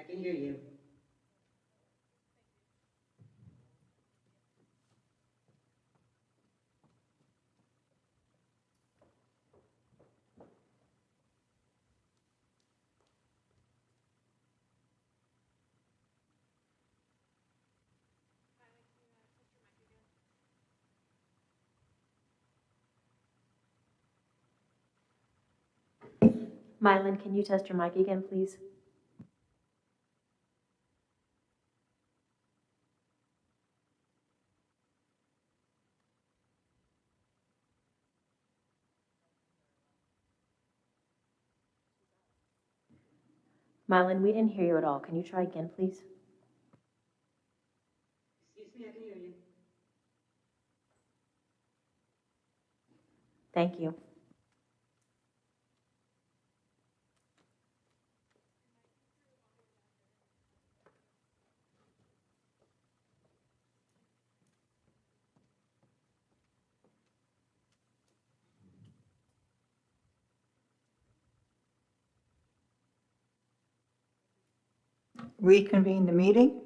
I can hear you. Mylan, can you test your mic again, please? Mylan, we didn't hear you at all. Can you try again, please? Excuse me, I can hear you. Thank you. Reconvene the meeting.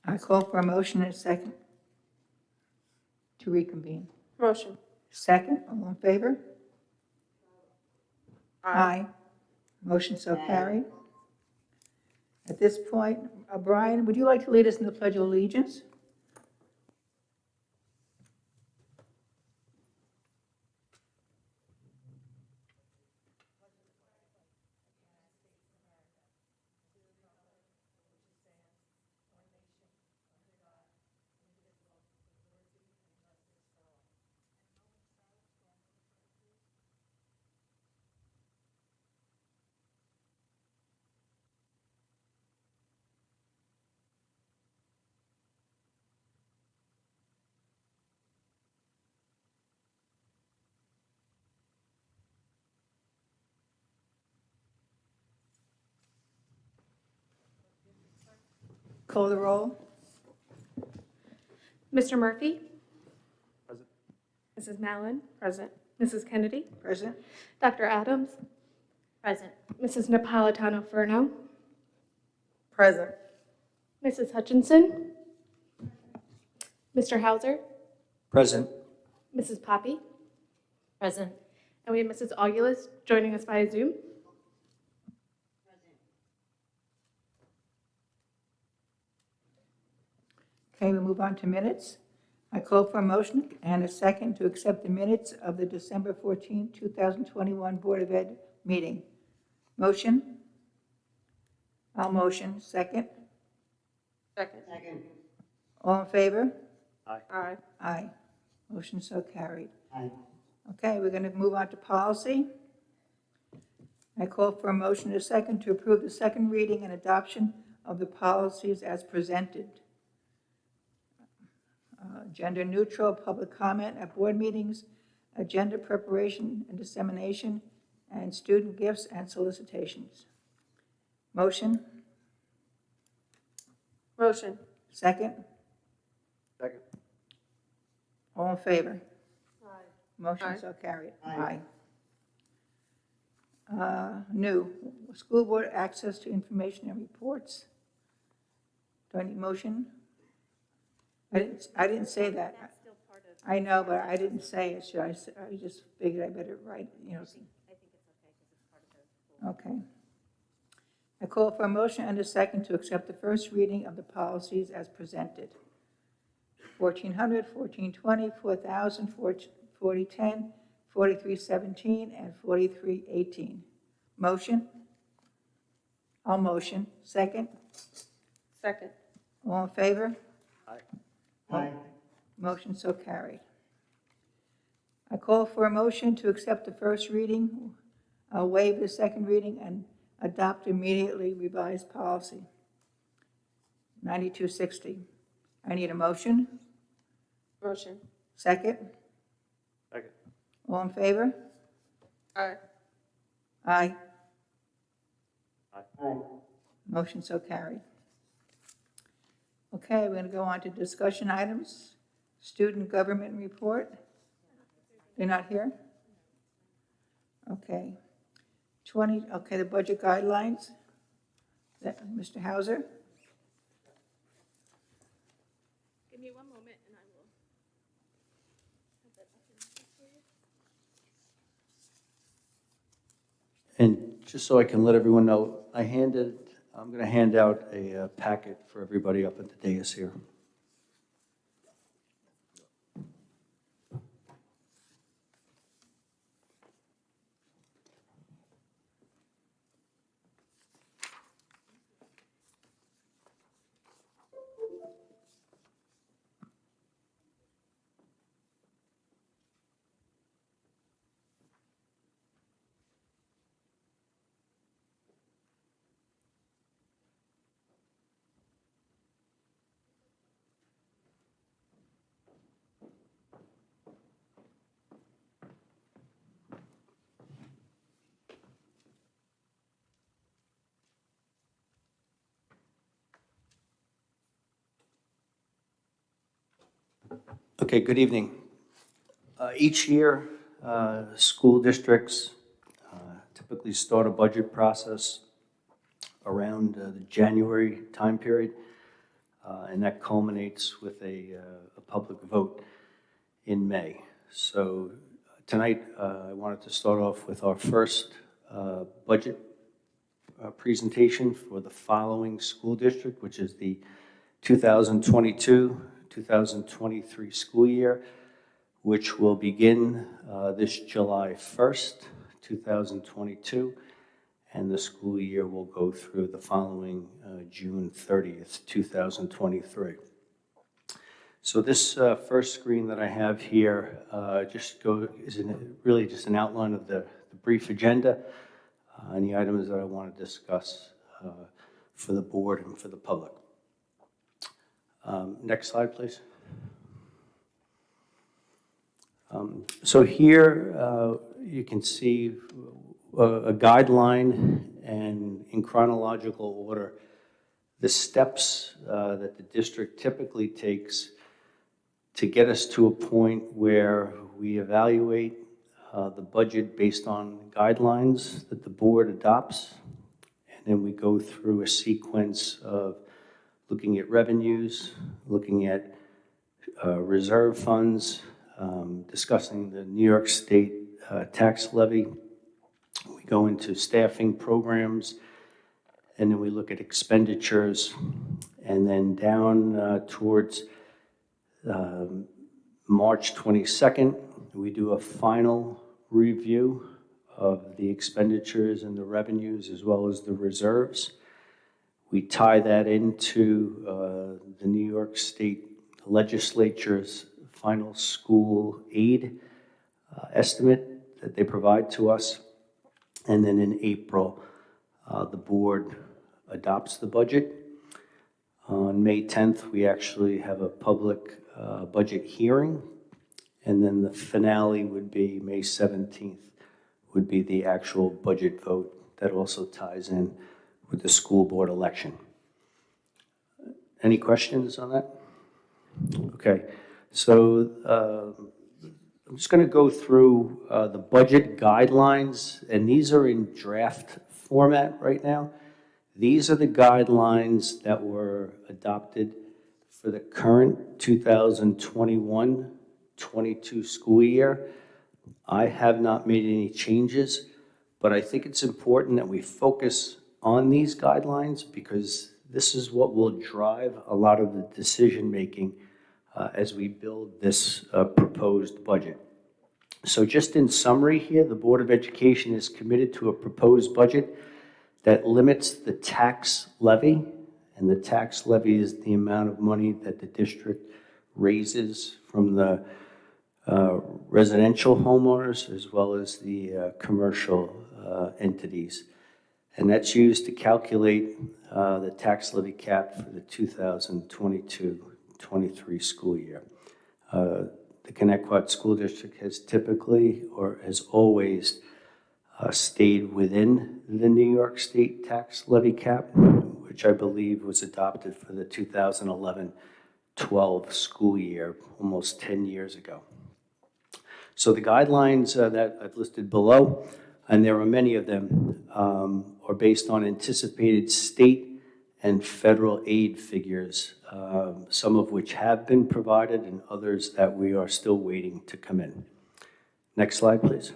I call for a motion and a second to reconvene. Motion. Second, all in favor? Aye. Motion so Aye. carried. At this point, Brian, would you like to lead us in the Pledge of Allegiance? Call the roll. Mr. Murphy? Present. Mrs. Mallon? Present. Mrs. Kennedy? Present. Dr. Adams? Present. Mrs. Napolitano-Furno? Present. Mrs. Hutchinson? Mr. Hauser? Present. Mrs. Poppy? Present. And we have Mrs. Augulus joining us via Zoom. Okay, we move on to minutes. I call for a motion and a second to accept the minutes of the December 14, 2021 Board of Ed meeting. Motion? I'll motion. Second? Second. Second. All in favor? Aye. Aye. Motion so carried. Aye. Okay, we're going to move on to policy. I call for a motion and a second to approve the second reading and adoption of the policies as presented. Gender neutral public comment at board meetings, agenda preparation and dissemination, and student gifts and solicitations. Motion? Motion. Second? Second. All in favor? Aye. Motion Aye. so carried. Aye. New, school board access to information and reports. Do I need motion? I didn't say that. That's still part of. I know, but I didn't say it. Should I just figured I better write, you know. I think it's okay because it's part of the. Okay. I call for a motion and a second to accept the first reading of the policies as presented. 1400, 1420, 4000, 4010, 4317, and 4318. Motion? I'll motion. Second? Second. All in favor? Aye. Motion so carried. I call for a motion to accept the first reading, waive the second reading, and adopt immediately revised policy. 9260. I need a motion. Motion. Second? Second. All in favor? Aye. Aye. Aye. Motion so carried. Okay, we're going to go on to discussion items. Student government report. They're not here? Okay. The budget guidelines. Mr. Hauser? Give me one moment and I will have that up in here. And just so I can let everyone know, I'm going to hand out a packet for everybody up at the dais here. Okay, good evening. Each year, school districts typically start a budget process around the January time period, and that culminates with a public vote in May. So tonight, I wanted to start off with our first budget presentation for the following school district, which is the 2022-2023 school year, which will begin this July 1st, 2022, and the school year will go through the following June 30th, 2023. So this first screen that I have here really just an outline of the brief agenda and the items that I want to discuss for the board and for the public. Next slide, please. So here you can see a guideline and in chronological order the steps that the district typically takes to get us to a point where we evaluate the budget based on guidelines that the board adopts, and then we go through a sequence of looking at revenues, looking at reserve funds, discussing the New York State tax levy. We go into staffing programs, and then we look at expenditures, and then down towards March 22nd, we do a final review of the expenditures and the revenues as well as the reserves. We tie that into the New York State Legislature's final school aid estimate that they provide to us. And then in April, the board adopts the budget. On May 10th, we actually have a public budget hearing. And then the finale would be May 17th, would be the actual budget vote that also ties in with the school board election. Any questions on that? Okay, so I'm just going to go through the budget guidelines, and these are in draft format right now. These are the guidelines that were adopted for the current 2021-22 school year. I have not made any changes, but I think it's important that we focus on these guidelines because this is what will drive a lot of the decision-making as we build this proposed budget. So just in summary here, the Board of Education is committed to a proposed budget that limits the tax levy, and the tax levy is the amount of money that the district raises from the residential homeowners as well as the commercial entities. And that's used to calculate the tax levy cap for the 2022-23 school year. The Connecticut School District has typically or has always stayed within the New York State tax levy cap, which I believe was adopted for the 2011-12 school year, almost 10 years ago. So the guidelines that I've listed below, and there are many of them, are based on anticipated state and federal aid figures, some of which have been provided and others that we are still waiting to come in. Next slide, please.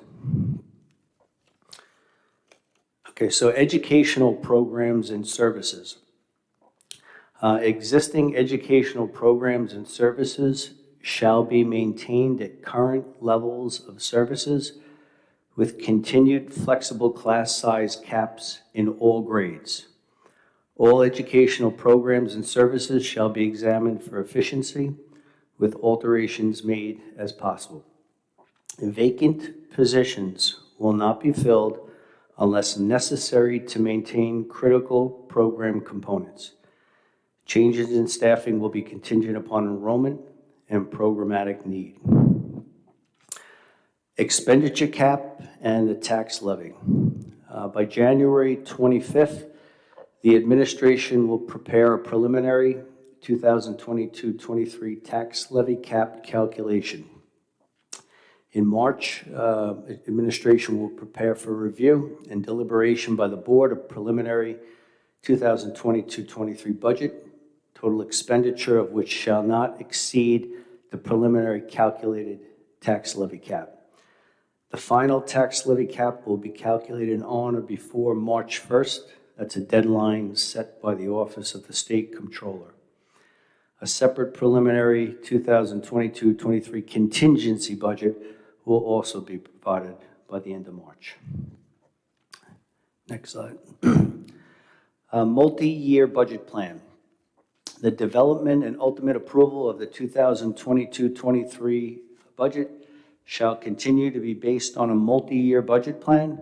Okay, so educational programs and services. Existing educational programs and services shall be maintained at current levels of services with continued flexible class size caps in all grades. All educational programs and services shall be examined for efficiency with alterations made as possible. Vacant positions will not be filled unless necessary to maintain critical program components. Changes in staffing will be contingent upon enrollment and programmatic need. Expenditure cap and the tax levy. By January 25th, the administration will prepare a preliminary 2022-23 tax levy cap calculation. In March, administration will prepare for review and deliberation by the board a preliminary 2022-23 budget, total expenditure of which shall not exceed the preliminary calculated tax levy cap. The final tax levy cap will be calculated on or before March 1st. That's a deadline set by the Office of the State Comptroller. A separate preliminary 2022-23 contingency budget will also be provided by the end of March. Next slide. A multi-year budget plan. The development and ultimate approval of the 2022-23 budget shall continue to be based on a multi-year budget plan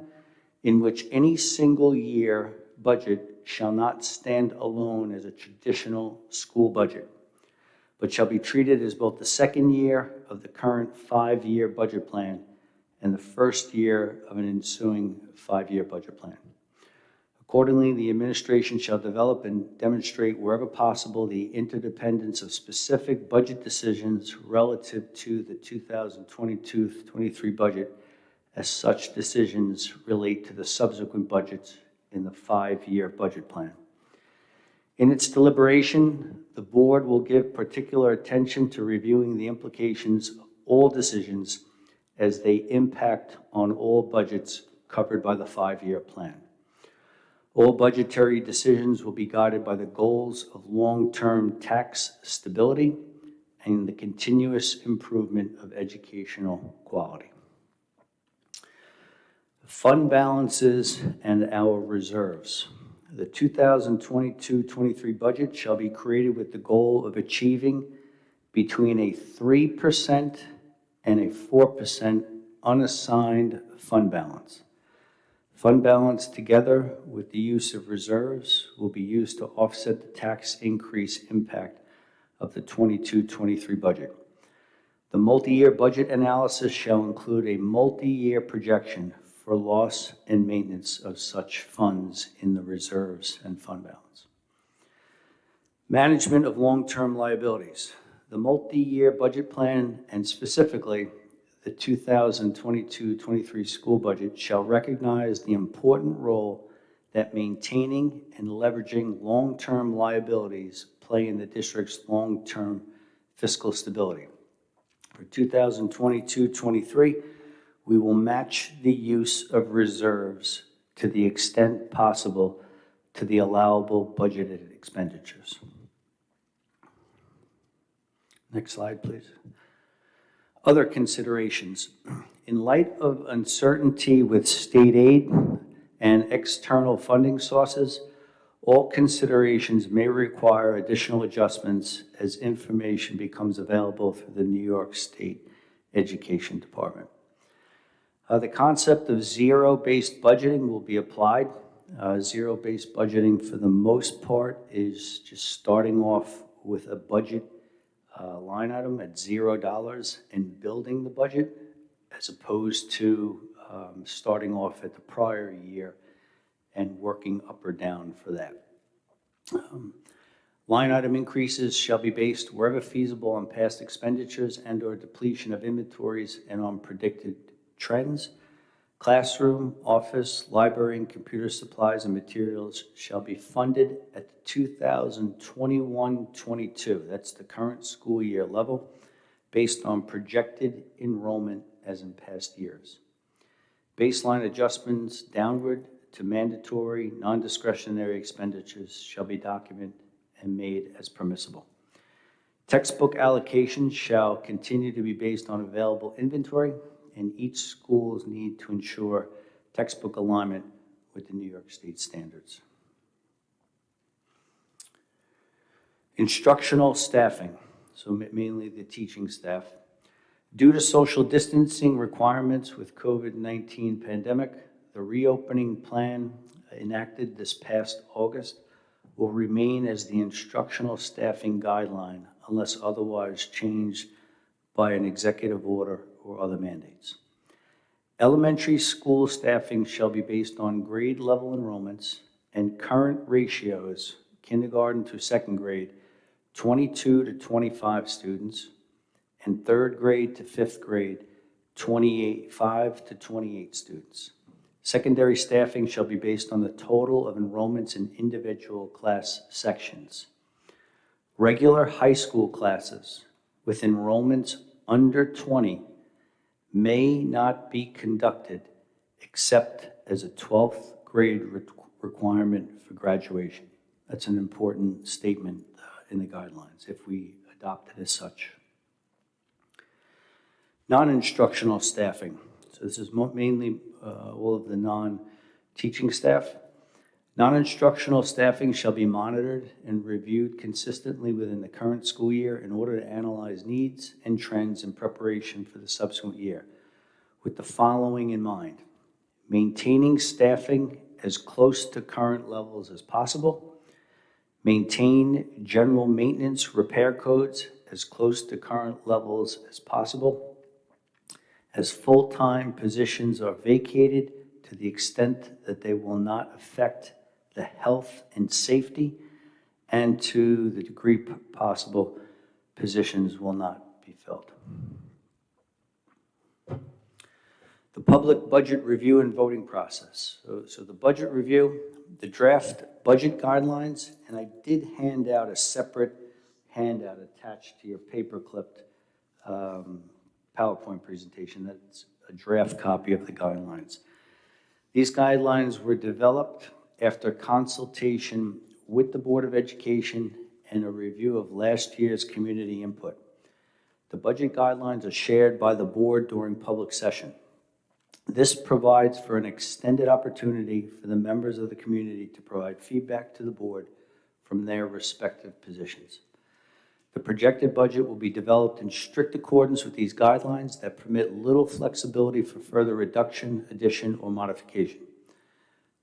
in which any single year budget shall not stand alone as a traditional school budget, but shall be treated as both the second year of the current 5-year budget plan and the first year of an ensuing 5-year budget plan. Accordingly, the administration shall develop and demonstrate wherever possible the interdependence of specific budget decisions relative to the 2022-23 budget as such decisions relate to the subsequent budgets in the 5-year budget plan. In its deliberation, the board will give particular attention to reviewing the implications of all decisions as they impact on all budgets covered by the 5-year plan. All budgetary decisions will be guided by the goals of long-term tax stability and the continuous improvement of educational quality. Fund balances and our reserves. The 2022-23 budget shall be created with the goal of achieving between a 3% and a 4% unassigned fund balance. Fund balance, together with the use of reserves, will be used to offset the tax increase impact of the 22-23 budget. The multi-year budget analysis shall include a multi-year projection for loss and maintenance of such funds in the reserves and fund balance. Management of long-term liabilities. The multi-year budget plan, and specifically the 2022-23 school budget, shall recognize the important role that maintaining and leveraging long-term liabilities play in the district's long-term fiscal stability. For 2022-23, we will match the use of reserves to the extent possible to the allowable budgeted expenditures. Next slide, please. Other considerations. In light of uncertainty with state aid and external funding sources, all considerations may require additional adjustments as information becomes available through the New York State Education Department. The concept of zero-based budgeting will be applied. Zero-based budgeting, for the most part, is just starting off with a budget line item at $0 and building the budget, as opposed to starting off at the prior year and working up or down for that. Line item increases shall be based wherever feasible on past expenditures and/or depletion of inventories and on predicted trends. Classroom, office, library, and computer supplies and materials shall be funded at the 2021-22, that's the current school year level, based on projected enrollment as in past years. Baseline adjustments downward to mandatory, non-discretionary expenditures shall be documented and made as permissible. Textbook allocations shall continue to be based on available inventory, and each school's need to ensure textbook alignment with the New York State standards. Instructional staffing, so mainly the teaching staff. Due to social distancing requirements with COVID-19 pandemic, the reopening plan enacted this past August will remain as the instructional staffing guideline unless otherwise changed by an executive order or other mandates. Elementary school staffing shall be based on grade level enrollments and current ratios, kindergarten to second grade, 22 to 25 students, and third grade to fifth grade, 5 to 28 students. Secondary staffing shall be based on the total of enrollments in individual class sections. Regular high school classes with enrollments under 20 may not be conducted except as a 12th grade requirement for graduation. That's an important statement in the guidelines if we adopt it as such. Non-instructional staffing. So this is mainly all of the non-teaching staff. Non-instructional staffing shall be monitored and reviewed consistently within the current school year in order to analyze needs and trends in preparation for the subsequent year, with the following in mind: maintaining staffing as close to current levels as possible, maintain general maintenance repair codes as close to current levels as possible, as full-time positions are vacated to the extent that they will not affect the health and safety, and to the degree possible, positions will not be filled. The public budget review and voting process. So the budget review, the draft budget guidelines, and I did hand out a separate handout attached to your paper-clipped PowerPoint presentation. That's a draft copy of the guidelines. These guidelines were developed after consultation with the Board of Education and a review of last year's community input. The budget guidelines are shared by the board during public session. This provides for an extended opportunity for the members of the community to provide feedback to the board from their respective positions. The projected budget will be developed in strict accordance with these guidelines that permit little flexibility for further reduction, addition, or modification.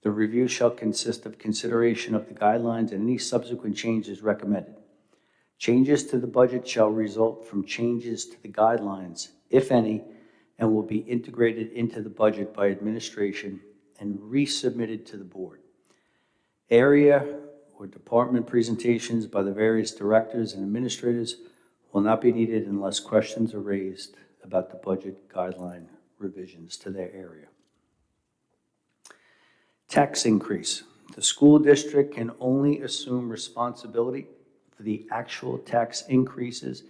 The review shall consist of consideration of the guidelines and any subsequent changes recommended. Changes to the budget shall result from changes to the guidelines, if any, and will be integrated into the budget by administration and resubmitted to the board. Area or department presentations by the various directors and administrators will not be needed unless questions are raised about the budget guideline revisions to their area. Tax increase. The school district can only assume responsibility for the actual tax increases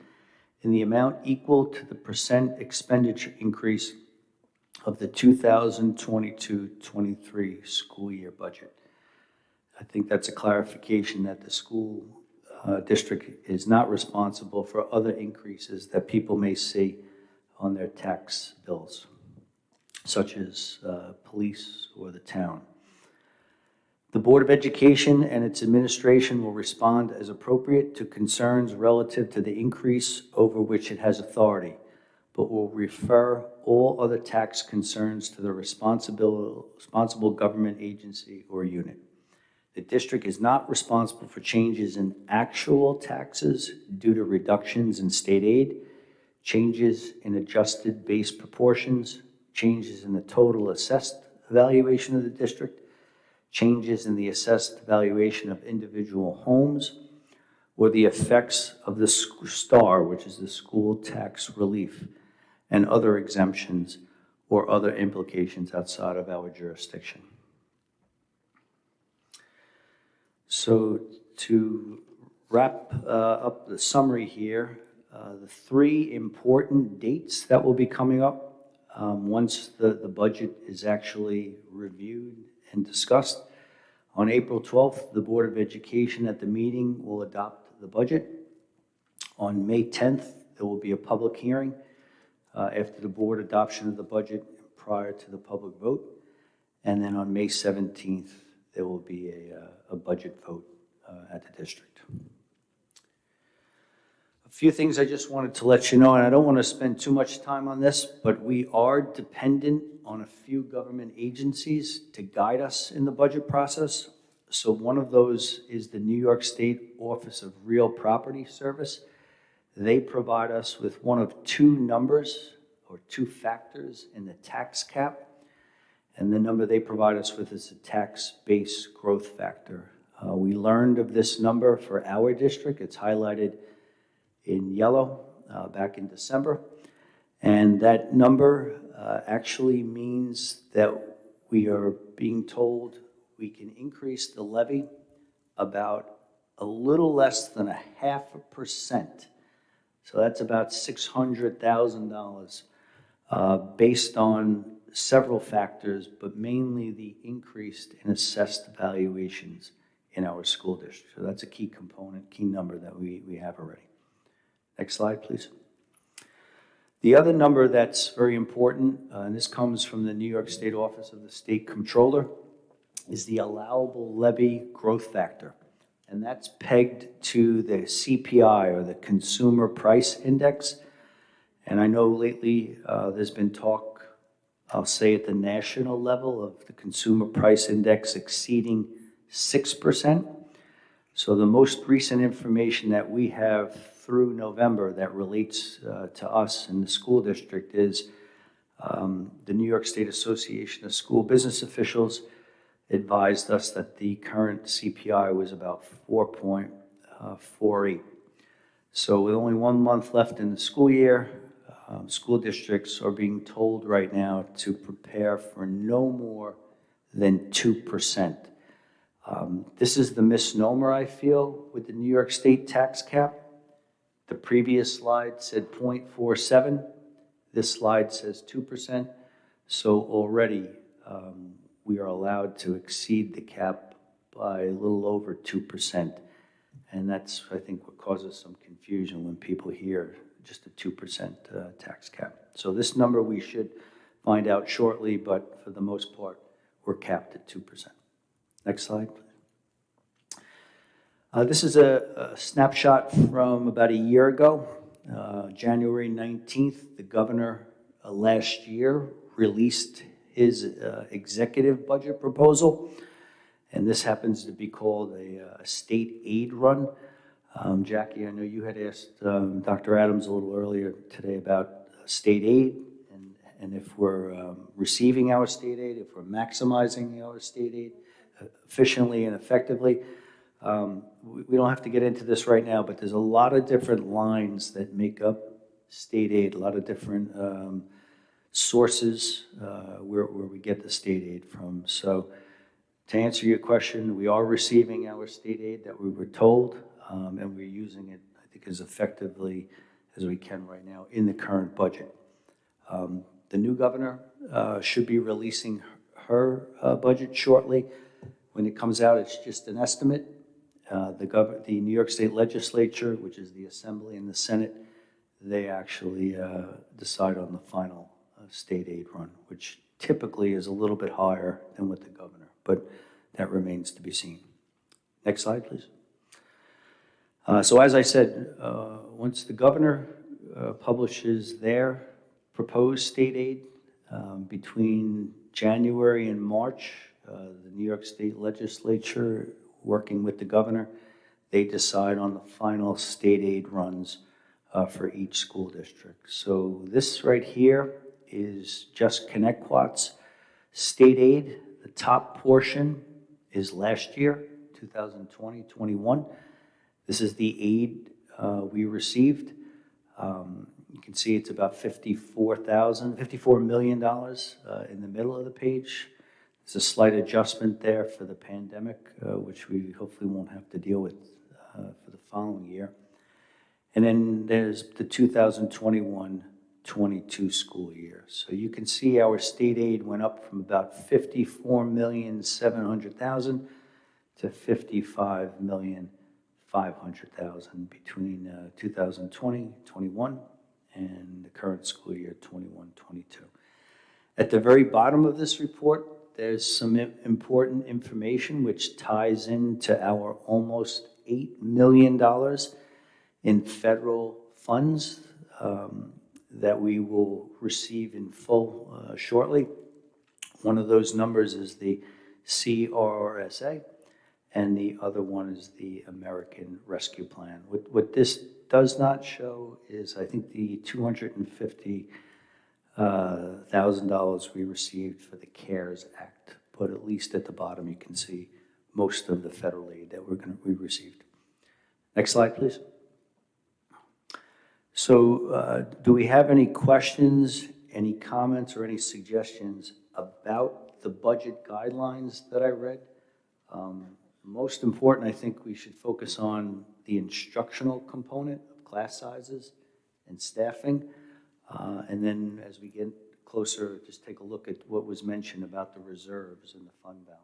in the amount equal to the percent expenditure increase of the 2022-23 school year budget. I think that's a clarification that the school district is not responsible for other increases that people may see on their tax bills, such as police or the town. The Board of Education and its administration will respond as appropriate to concerns relative to the increase over which it has authority, but will refer all other tax concerns to the responsible government agency or unit. The district is not responsible for changes in actual taxes due to reductions in state aid, changes in adjusted base proportions, changes in the total assessed valuation of the district, changes in the assessed valuation of individual homes, or the effects of the STAR, which is the school tax relief, and other exemptions, or other implications outside of our jurisdiction. So to wrap up the summary here, the three important dates that will be coming up once the budget is actually reviewed and discussed. On April 12th, the Board of Education at the meeting will adopt the budget. On May 10th, there will be a public hearing after the board adoption of the budget prior to the public vote. And then on May 17th, there will be a budget vote at the district. A few things I just wanted to let you know, and I don't want to spend too much time on this, but we are dependent on a few government agencies to guide us in the budget process. So one of those is the New York State Office of Real Property Service. They provide us with one of two numbers or two factors in the tax cap. And the number they provide us with is the tax base growth factor. We learned of this number for our district. It's highlighted in yellow back in December. And that number actually means that we are being told we can increase the levy about a little less than 0.5%. So that's about $600,000 based on several factors, but mainly the increase in assessed valuations in our school district. So that's a key component, key number that we have already. Next slide, please. The other number that's very important, and this comes from the New York State Office of the State Comptroller, is the allowable levy growth factor. And that's pegged to the CPI, or the Consumer Price Index. And I know lately there's been talk, I'll say at the national level, of the Consumer Price Index exceeding 6%. So the most recent information that we have through November that relates to us in the school district is the New York State Association of School Business Officials advised us that the current CPI was about 4.48. So with only 1 month left in the school year, school districts are being told right now to prepare for no more than 2%. This is the misnomer, I feel, with the New York State tax cap. The previous slide said 0.47. This slide says 2%. So already we are allowed to exceed the cap by a little over 2%. And that's, I think, what causes some confusion when people hear just a 2% tax cap. So this number we should find out shortly, but for the most part, we're capped at 2%. Next slide, please. This is a snapshot from about a year ago. January 19th, the governor last year released his executive budget proposal, and this happens to be called a state aid run. Jackie, I know you had asked Dr. Adams a little earlier today about state aid and if we're receiving our state aid, if we're maximizing our state aid efficiently and effectively. We don't have to get into this right now, but there's a lot of different lines that make up state aid, a lot of different sources where we get the state aid from. So to answer your question, we are receiving our state aid that we were told, and we're using it, I think, as effectively as we can right now in the current budget. The new governor should be releasing her budget shortly. When it comes out, it's just an estimate. The New York State Legislature, which is the Assembly and the Senate, they actually decide on the final state aid run, which typically is a little bit higher than with the governor, but that remains to be seen. Next slide, please. So as I said, once the governor publishes their proposed state aid between January and March, the New York State Legislature, working with the governor, they decide on the final state aid runs for each school district. So this right here is just Connecticut's state aid. The top portion is last year, 2020-21. This is the aid we received. You can see it's about $54 million in the middle of the page. There's a slight adjustment there for the pandemic, which we hopefully won't have to deal with for the following year. And then there's the 2021-22 school year. So you can see our state aid went up from about $54,700,000 to $55,500,000 between 2020-21 and the current school year 21-22. At the very bottom of this report, there's some important information which ties into our almost $8 million in federal funds that we will receive in full shortly. One of those numbers is the CRRSA, and the other one is the American Rescue Plan. What this does not show is, I think, the $250,000 we received for the CARES Act, but at least at the bottom you can see most of the federal aid that we received. Next slide, please. So do we have any questions, any comments, or any suggestions about the budget guidelines that I read? Most important, I think we should focus on the instructional component of class sizes and staffing. And then as we get closer, just take a look at what was mentioned about the reserves and the fund balance.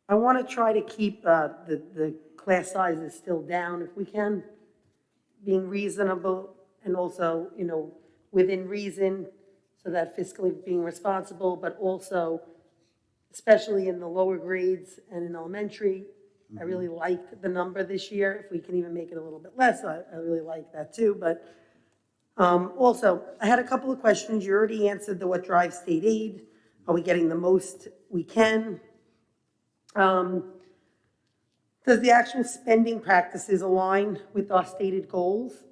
I want to try to keep the class sizes still down if we can, being reasonable and also, you know, within reason, so that fiscally being responsible, but also, especially in the lower grades and in elementary, I really liked the number this year. If we can even make it a little bit less, I really like that too. But also, I had a couple of questions. You already answered the what drives state aid. Are we getting the most we can? Does the actual spending practices align with our stated goals?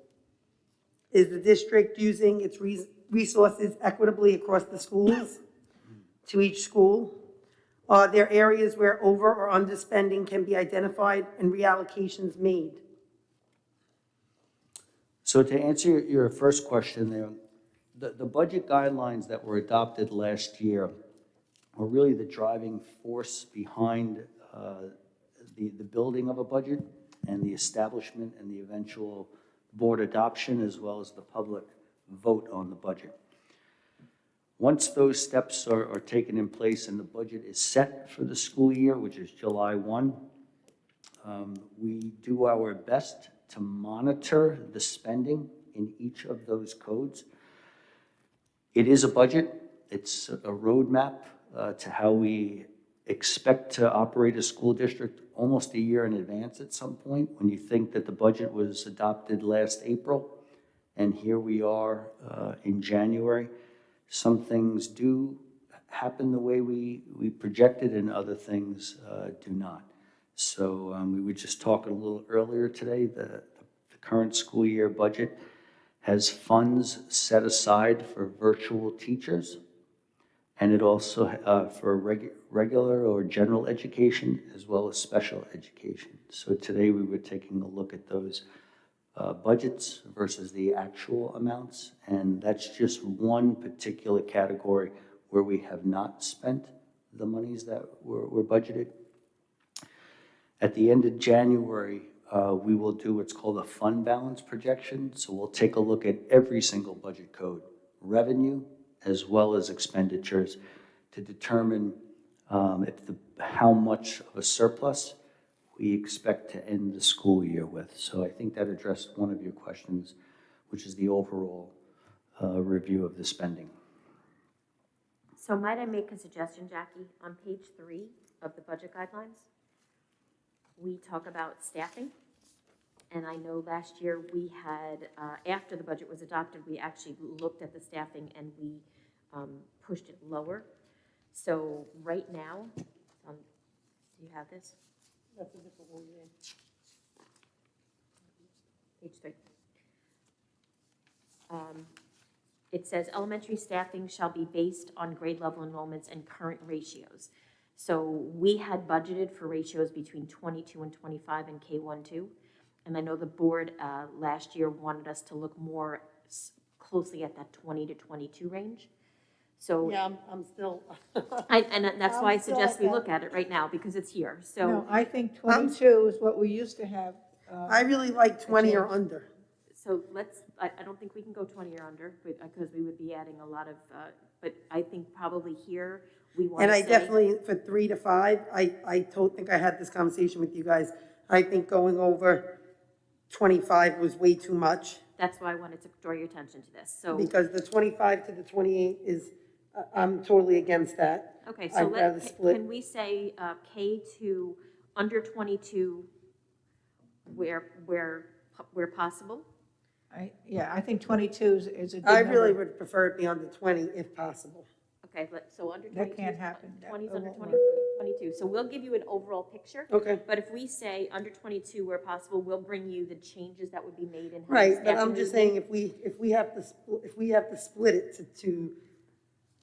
Is the district using its resources equitably across the schools to each school? Are there areas where over or underspending can be identified and reallocations made? So to answer your first question there, the budget guidelines that were adopted last year were really the driving force behind the building of a budget and the establishment and the eventual board adoption, as well as the public vote on the budget. Once those steps are taken in place and the budget is set for the school year, which is July 1, we do our best to monitor the spending in each of those codes. It is a budget. It's a roadmap to how we expect to operate a school district almost a year in advance at some point. When you think that the budget was adopted last April, and here we are in January, some things do happen the way we projected and other things do not. So we were just talking a little earlier today, the current school year budget has funds set aside for virtual teachers, and it also for regular or general education as well as special education. So today we were taking a look at those budgets versus the actual amounts, and that's just one particular category where we have not spent the monies that were budgeted. At the end of January, we will do what's called a fund balance projection. So we'll take a look at every single budget code, revenue as well as expenditures, to determine how much of a surplus we expect to end the school year with. So I think that addressed one of your questions, which is the overall review of the spending. So might I make a suggestion, Jackie? On page 3 of the budget guidelines, we talk about staffing. And I know last year we had, after the budget was adopted, we actually looked at the staffing and we pushed it lower. So right now, do you have this? That's a different one, yeah. Page 3. It says elementary staffing shall be based on grade level enrollments and current ratios. So we had budgeted for ratios between 22 and 25 in K-1-2. And I know the board last year wanted us to look more closely at that 20 to 22 range. So, Yeah, I'm still, and that's why I I'm still suggest at we that. look at it right now, because it's here, so. No, I think 22 is what we used to have. I really like 20 or under. So let's, I don't think we can go 20 or under, because we would be adding a lot of, but I think probably here, we want And to I say. definitely, for 3 to 5, I think I had this conversation with you guys. I think going over 25 was way too much, That's why I wanted to draw your attention to this, so. because the 25 to the 28 is, I'm totally against that. Okay, so I'd rather split. can we say K to under 22 where possible? Yeah, I think 22 is a good I number. really would prefer it be under 20 if possible. Okay, so under 22. That can't happen. That 20 is under won't 20, work. 22. So we'll give you an overall picture. Okay. But if we say under 22 where possible, we'll bring you the changes that would be made in. how Right, but staffing I'm would just be saying, made. if we have to split it to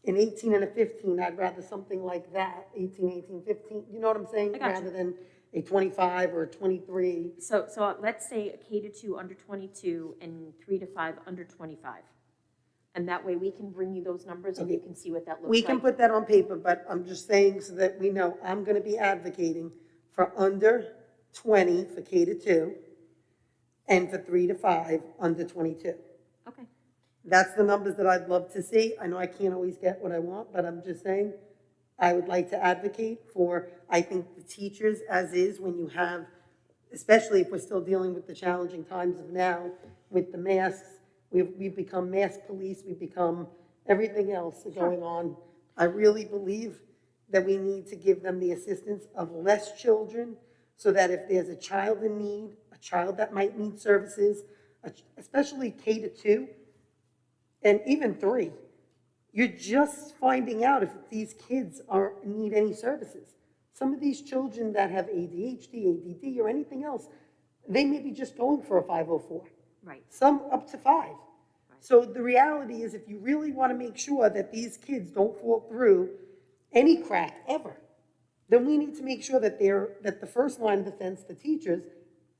an 18 and a 15, I'd rather something like that, 18, 18, 15, you know what I'm saying? I got you. Rather than a 25 or a 23. So let's say a K to 2 under 22 and 3 to 5 under 25. And that way we can bring you those numbers and you can see what that looks like. We can put that on paper, but I'm just saying so that we know, I'm gonna be advocating for under 20 for K to 2 and for 3 to 5, under 22. Okay, That's the numbers that I'd love to see. I know I can't always get what I want, but I'm just saying, I would like to advocate for, I think the teachers as is, when you have, especially if we're still dealing with the challenging times of now, with the masks, we've become mask police, we've become everything else going on. I really believe that we need to give them the assistance of less children, so that if there's a child in need, a child that might need services, especially K to 2, and even 3, you're just finding out if these kids need any services. Some of these children that have ADHD, ADD, or anything else, they may be just going for a 504. right. Some up to 5. So the reality is, if you really want to make sure that these kids don't fall through any crack ever, then we need to make sure that the first line of defense, the teachers,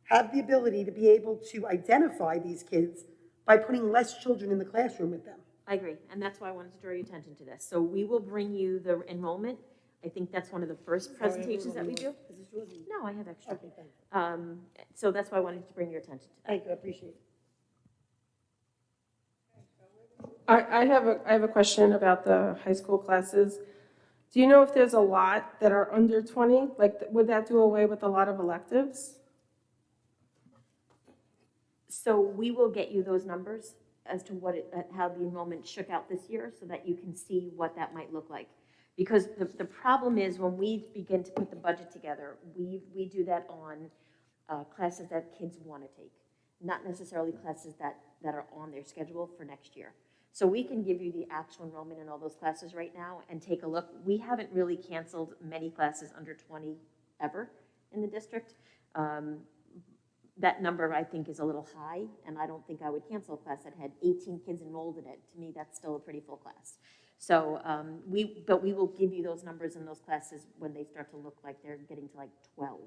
have the ability to be able to identify these kids by putting less children in the classroom with them. I agree, and that's why I wanted to draw your attention to this. So we will bring you the enrollment. I think that's one of the first presentations that we do. Is this yours? No, I have extra. Okay, thank you. So that's why I wanted to bring your attention to that. Thank you, I appreciate it. I have a question about the high school classes. Do you know if there's a lot that are under 20? Like, would that do away with a lot of electives? So we will get you those numbers as to how the enrollment shook out this year, so that you can see what that might look like. Because the problem is, when we begin to put the budget together, we do that on classes that kids want to take, not necessarily classes that are on their schedule for next year. So we can give you the actual enrollment in all those classes right now and take a look. We haven't really canceled many classes under 20 ever in the district. That number, I think, is a little high, and I don't think I would cancel a class that had 18 kids enrolled in it. To me, that's still a pretty full class. So but we will give you those numbers in those classes when they start to look like they're getting to like 12,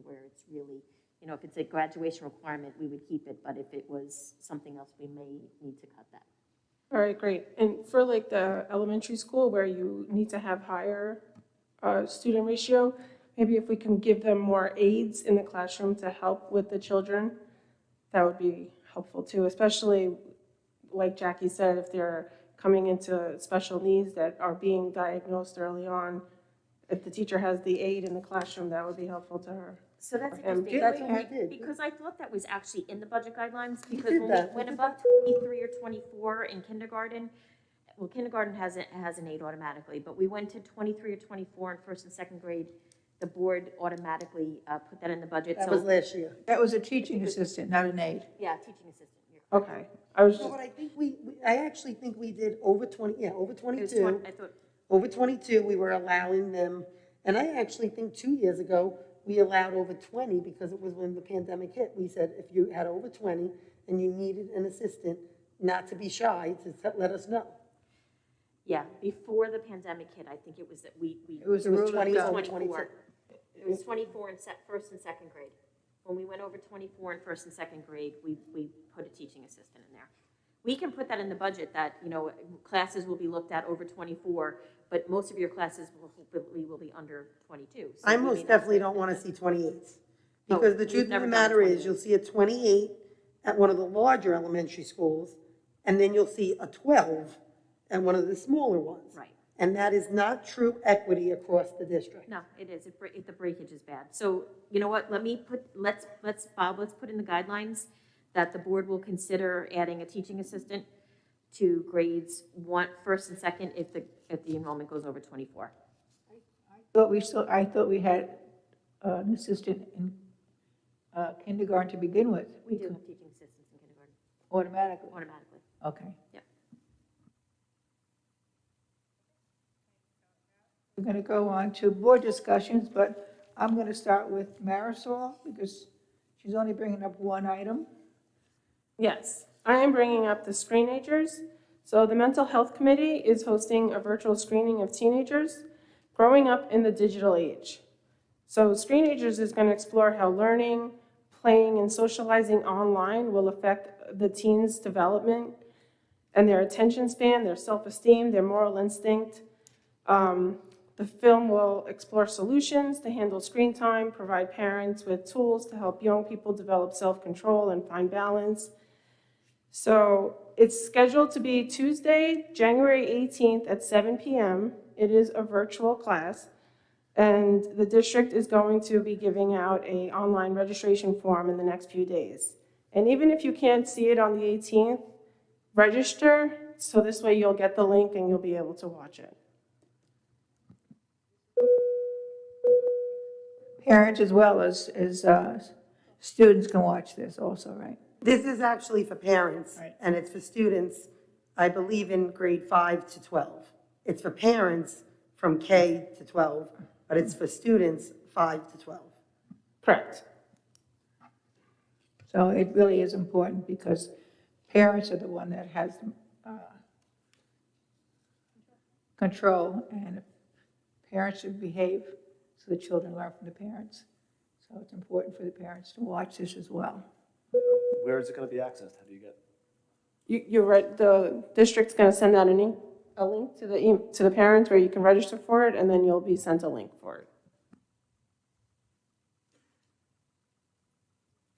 where it's really, if it's a graduation requirement, we would keep it, but if it was something else, we may need to cut that. All right, great. And for like the elementary school where you need to have higher student ratio, maybe if we can give them more aides in the classroom to help with the children, that would be helpful too, especially like Jackie said, if they're coming into special needs that are being diagnosed early on, if the teacher has the aide in the classroom, that would be helpful to her. So that's And interesting. That's what we did. Because I thought that was actually in the budget guidelines, because did when that. we went We did above 23 or 24 in kindergarten, well, kindergarten has an aide automatically, but we went to 23 or 24 in first and second grade, the board automatically put that in the budget. That So was last year. That was a teaching assistant, not an aide. yeah, teaching assistant. You're correct. Okay, I was No, just, but I think I actually think we did over 20, over It was 22. 20, I thought, Over 22, we were allowing them, and I actually think 2 years ago, we allowed over 20 because it was when the pandemic hit. We said if you had over 20 and you needed an assistant, not to be shy, to let us know. yeah, before the pandemic hit, I think it was that we. It was a It was rule of 20 thumb. over 22. It was 24 in first and second grade. When we went over 24 in first and second grade, we put a teaching assistant in there. We can put that in the budget that, you know, classes will be looked at over 24, but most of your classes will be under 22. So I we most may not definitely see- don't want to see 28s. No, Because the we've truth of never the done matter is, 28. you'll see a 28 at one of the larger elementary schools, and then you'll see a 12 at one of the smaller ones. Right. And that is not true equity across the district. No, it is. The breakage is bad. So, you know what, Bob, let's put in the guidelines that the board will consider adding a teaching assistant to grades first and second if the enrollment goes over 24. I thought we had an assistant in kindergarten to begin with. We do have teaching assistants in kindergarten, Automatically, automatically. okay. Yep. We're going to go on to board discussions, but I'm going to start with Marisol because she's only bringing up one item. Yes, I am bringing up the screenagers. So the Mental Health Committee is hosting a virtual screening of teenagers growing up in the digital age. So screenagers is going to explore how learning, playing, and socializing online will affect the teens' development and their attention span, their self-esteem, their moral instinct. The film will explore solutions to handle screen time, provide parents with tools to help young people develop self-control and find balance. So it's scheduled to be Tuesday, January 18th at 7 p.m. It is a virtual class, and the district is going to be giving out an online registration form in the next few days. And even if you can't see it on the 18th, register, so this way you'll get the link and you'll be able to watch it. Parents as well as students can watch this also, right? This is actually for parents, Right. and it's for students, I believe, in grade 5 to 12. It's for parents from K to 12, but it's for students 5 to 12. Correct. So it really is important because parents are the one that has control, and parents should behave so the children learn from the parents. So it's important for the parents to watch this as well. Where is it going to be accessed? How do you get? You're right, the district's going to send out a link to the parents where you can register for it, and then you'll be sent a link for it.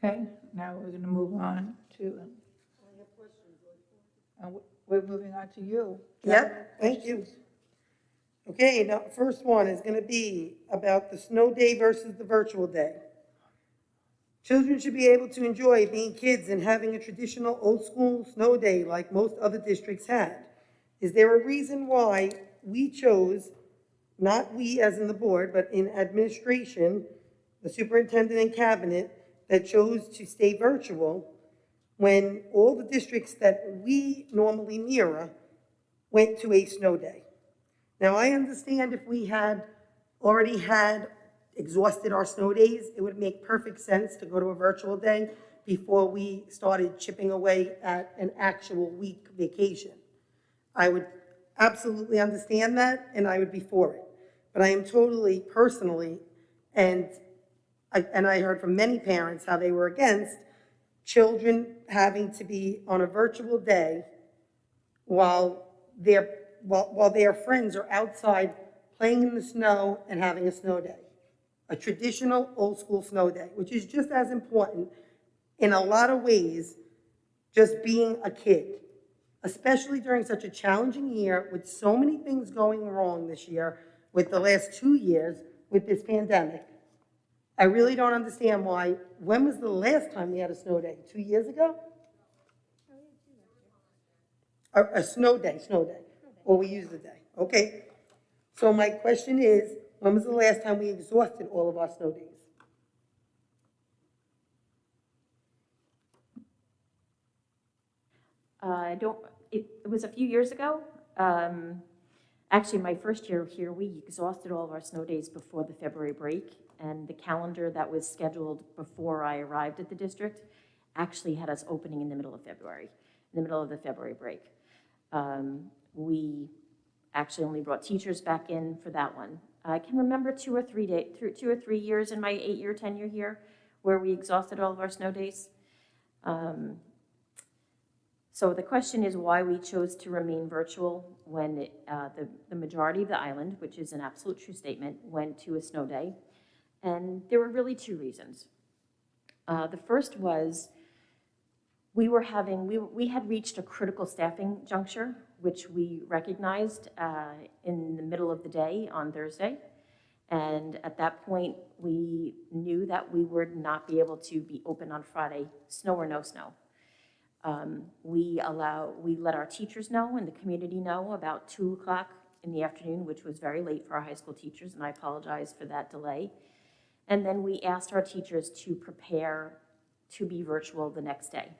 Okay, now we're going to move on to, we're moving on to you. Yep, thank you. Okay, now, first one is going to be about the snow day versus the virtual day. Children should be able to enjoy being kids and having a traditional old-school snow day like most other districts had. Is there a reason why we chose, not we as in the board, but in administration, the superintendent and cabinet, that chose to stay virtual when all the districts that we normally mirror went to a snow day? Now, I understand if we had already exhausted our snow days, it would make perfect sense to go to a virtual day before we started chipping away at an actual week vacation. I would absolutely understand that, and I would be for it. But I am totally, personally, and I heard from many parents how they were against children having to be on a virtual day while their friends are outside playing in the snow and having a snow day. A traditional old-school snow day, which is just as important in a lot of ways, just being a kid, especially during such a challenging year with so many things going wrong this year, with the last 2 years with this pandemic. I really don't understand why. When was the last time we had a snow day? 2 years ago? A snow day. Or we used the day. Okay. So my question is, when was the last time we exhausted all of our snow days? It was a few years ago. Actually, my first year here, we exhausted all of our snow days before the February break, and the calendar that was scheduled before I arrived at the district actually had us opening in the middle of February, in the middle of the February break. We actually only brought teachers back in for that one. I can remember 2 or 3 years in my 8-year tenure here where we exhausted all of our snow days. So the question is why we chose to remain virtual when the majority of the island, which is an absolute true statement, went to a snow day. And there were really two reasons. The first was we had reached a critical staffing juncture, which we recognized in the middle of the day on Thursday. And at that point, we knew that we would not be able to be open on Friday, snow or no snow. We let our teachers know and the community know about 2 o'clock in the afternoon, which was very late for our high school teachers, and I apologize for that delay. And then we asked our teachers to prepare to be virtual the next day.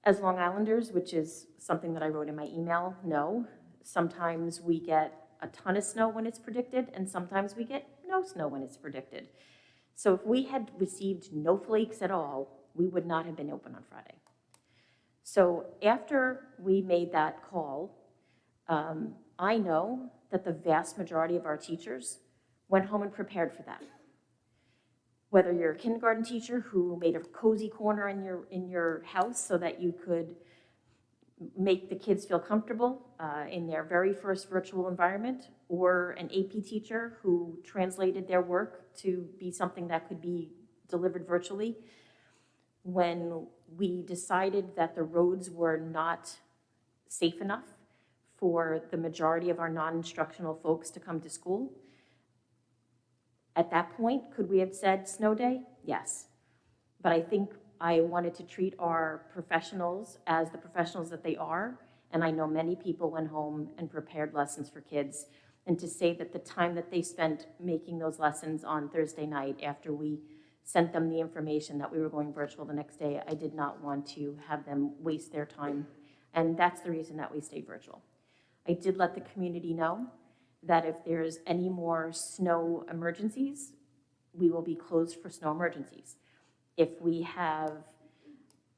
As Long Islanders, which is something that I wrote in my email, know, sometimes we get a ton of snow when it's predicted, and sometimes we get no snow when it's predicted. So if we had received no flakes at all, we would not have been open on Friday. So after we made that call, I know that the vast majority of our teachers went home and prepared for that. Whether you're a kindergarten teacher who made a cozy corner in your house so that you could make the kids feel comfortable in their very first virtual environment, or an AP teacher who translated their work to be something that could be delivered virtually, when we decided that the roads were not safe enough for the majority of our non-instructional folks to come to school, at that point, could we have said snow day? Yes. But I think I wanted to treat our professionals as the professionals that they are, and I know many people went home and prepared lessons for kids, and to say that the time that they spent making those lessons on Thursday night after we sent them the information that we were going virtual the next day, I did not want to have them waste their time, and that's the reason that we stayed virtual. I did let the community know that if there's any more snow emergencies, we will be closed for snow emergencies. If we have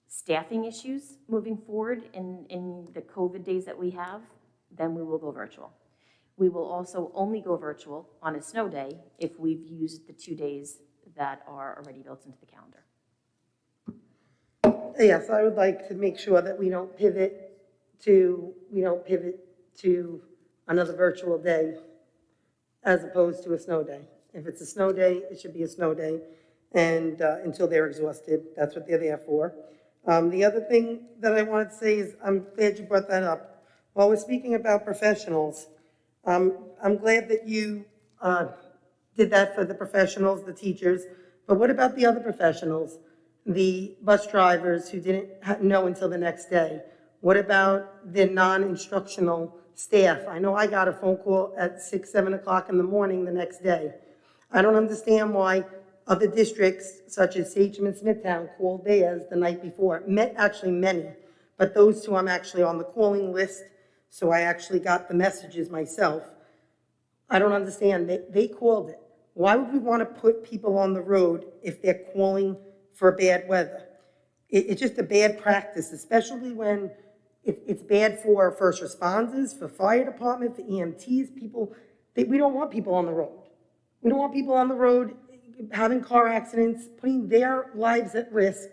staffing issues moving forward in the COVID days that we have, then we will go virtual. We will also only go virtual on a snow day if we've used the 2 days that are already built into the calendar. Yes, I would like to make sure that we don't pivot to another virtual day as opposed to a snow day. If it's a snow day, it should be a snow day, and until they're exhausted, that's what they're there for. The other thing that I wanted to say is, I'm glad you brought that up. While we're speaking about professionals, I'm glad that you did that for the professionals, the teachers, but what about the other professionals? The bus drivers who didn't know until the next day? What about the non-instructional staff? I know I got a phone call at 6, 7 o'clock in the morning the next day. I don't understand why other districts, such as Sachem and Smithtown, called theirs the night before. Actually many, but those two I'm actually on the calling list, so I actually got the messages myself. I don't understand. They called it. Why would we want to put people on the road if they're calling for bad weather? It's just a bad practice, especially when it's bad for first responders, for fire department, for EMTs, people. We don't want people on the road. We don't want people on the road having car accidents, putting their lives at risk,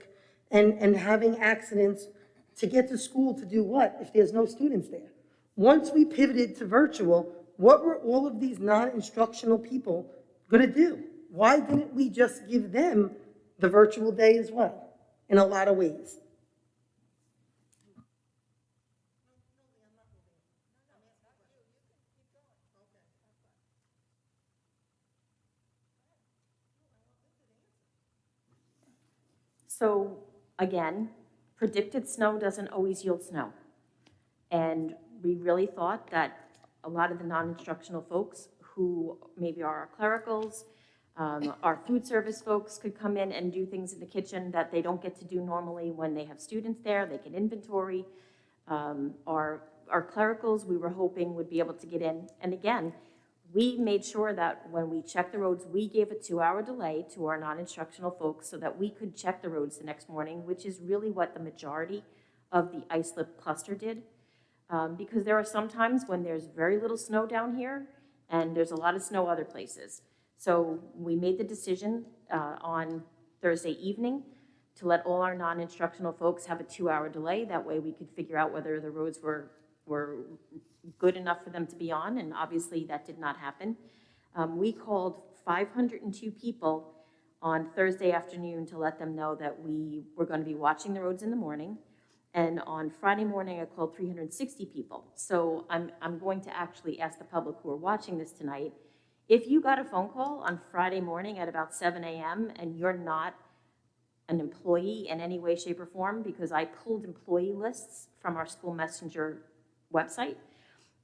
and having accidents to get to school to do what if there's no students there? Once we pivoted to virtual, what were all of these non-instructional people going to do? Why didn't we just give them the virtual day as well, in a lot of ways? So again, predicted snow doesn't always yield snow. And we really thought that a lot of the non-instructional folks who maybe are our clericals, our food service folks could come in and do things in the kitchen that they don't get to do normally when they have students there. They can inventory. Our clericals, we were hoping would be able to get in. And again, we made sure that when we checked the roads, we gave a 2-hour delay to our non-instructional folks so that we could check the roads the next morning, which is really what the majority of the Islip cluster did. Because there are some times when there's very little snow down here and there's a lot of snow other places. So we made the decision on Thursday evening to let all our non-instructional folks have a 2-hour delay. That way we could figure out whether the roads were good enough for them to be on, and obviously that did not happen. We called 502 people on Thursday afternoon to let them know that we were going to be watching the roads in the morning. And on Friday morning, I called 360 people. So I'm going to actually ask the public who are watching this tonight, if you got a phone call on Friday morning at about 7 a.m. and you're not an employee in any way, shape, or form, because I pulled employee lists from our school messenger website,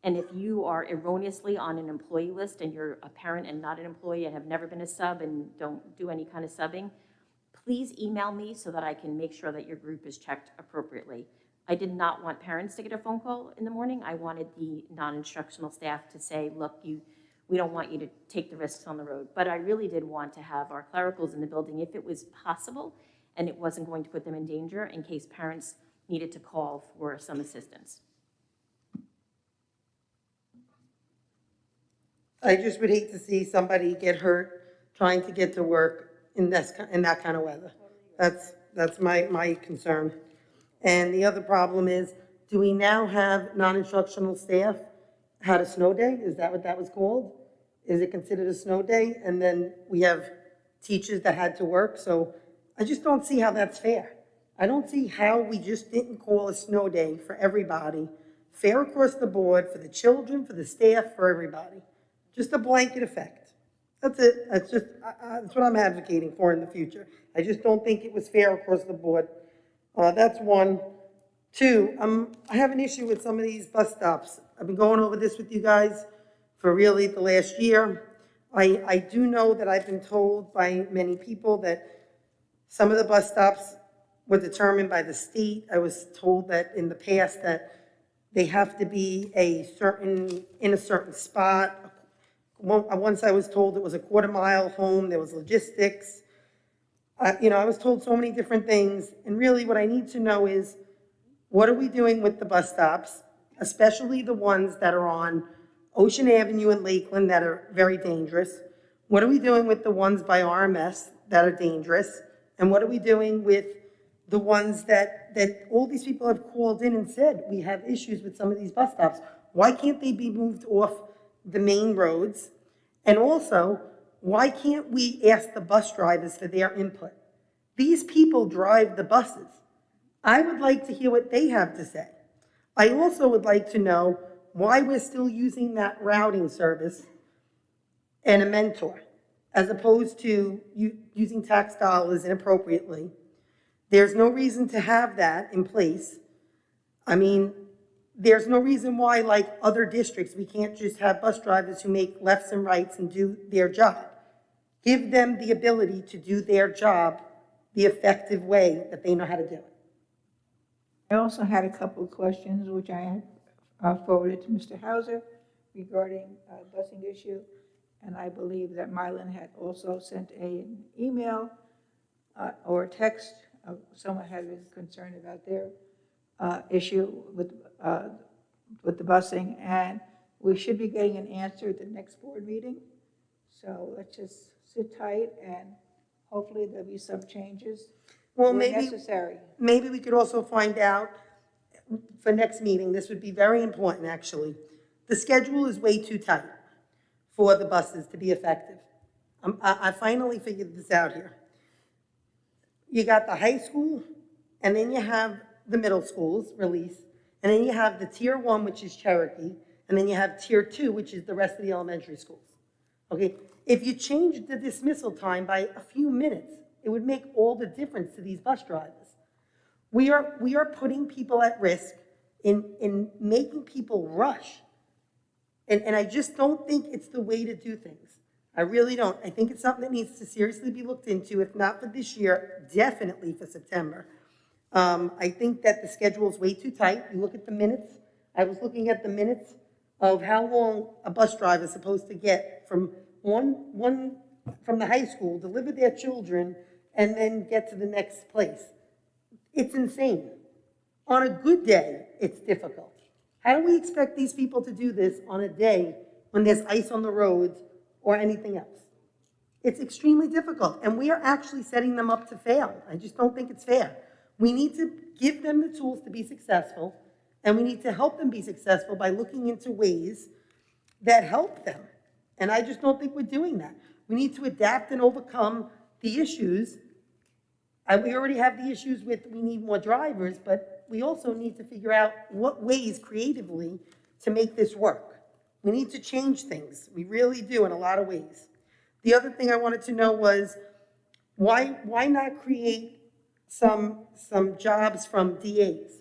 and if you are erroneously on an employee list and you're a parent and not an employee and have never been a sub and don't do any kind of subbing, please email me so that I can make sure that your group is checked appropriately. I did not want parents to get a phone call in the morning. I wanted the non-instructional staff to say, look, we don't want you to take the risks on the road. But I really did want to have our clericals in the building if it was possible and it wasn't going to put them in danger in case parents needed to call for some assistance. I just would hate to see somebody get hurt trying to get to work in that kind of weather. That's my concern. And the other problem is, do we now have non-instructional staff had a snow day? Is that what that was called? Is it considered a snow day? And then we have teachers that had to work. So I just don't see how that's fair. I don't see how we just didn't call a snow day for everybody, fair across the board, for the children, for the staff, for everybody. Just a blanket effect. That's it. That's what I'm advocating for in the future. I just don't think it was fair across the board. That's one. Two, I have an issue with some of these bus stops. I've been going over this with you guys for really the last year. I do know that I've been told by many people that some of the bus stops were determined by the state. I was told that in the past that they have to be in a certain spot. Once I was told it was a 1/4 mile home, there was logistics. I was told so many different things, and really what I need to know is, what are we doing with the bus stops, especially the ones that are on Ocean Avenue and Lakeland that are very dangerous? What are we doing with the ones by RMS that are dangerous? And what are we doing with the ones that all these people have called in and said, we have issues with some of these bus stops? Why can't they be moved off the main roads? And also, why can't we ask the bus drivers for their input? These people drive the buses. I would like to hear what they have to say. I also would like to know why we're still using that routing service and a mentor, as opposed to using tax dollars inappropriately. There's no reason to have that in place. I mean, there's no reason why, like other districts, we can't just have bus drivers who make lefts and rights and do their job. Give them the ability to do their job the effective way that they know how to do it. I also had a couple of questions, which I had forwarded to Mr. Hauser regarding busing issue, and I believe that Mylan had also sent an email or a text. Someone had been concerned about their issue with the busing, and we should be getting an answer at the next board meeting. So let's just sit tight, and hopefully there'll be some changes Well, where maybe necessary. Maybe we could also find out for next meeting, this would be very important, actually. The schedule is way too tight for the buses to be effective. I finally figured this out here. You got the high school, and then you have the middle schools release, and then you have the tier 1, which is Cherokee, and then you have tier 2, which is the rest of the elementary schools. Okay, if you change the dismissal time by a few minutes, it would make all the difference to these bus drivers. We are putting people at risk in making people rush. And I just don't think it's the way to do things. I really don't. I think it's something that needs to seriously be looked into, if not for this year, definitely for September. I think that the schedule is way too tight. You look at the minutes. I was looking at the minutes of how long a bus driver is supposed to get from from the high school, deliver their children, and then get to the next place. It's insane. On a good day, it's difficult. How do we expect these people to do this on a day when there's ice on the roads or anything else? It's extremely difficult, and we are actually setting them up to fail. I just don't think it's fair. We need to give them the tools to be successful, and we need to help them be successful by looking into ways that help them. And I just don't think we're doing that. We need to adapt and overcome the issues. We already have the issues with we need more drivers, but we also need to figure out what ways creatively to make this work. We need to change things. We really do in a lot of ways. The other thing I wanted to know was, why not create some jobs from DAs?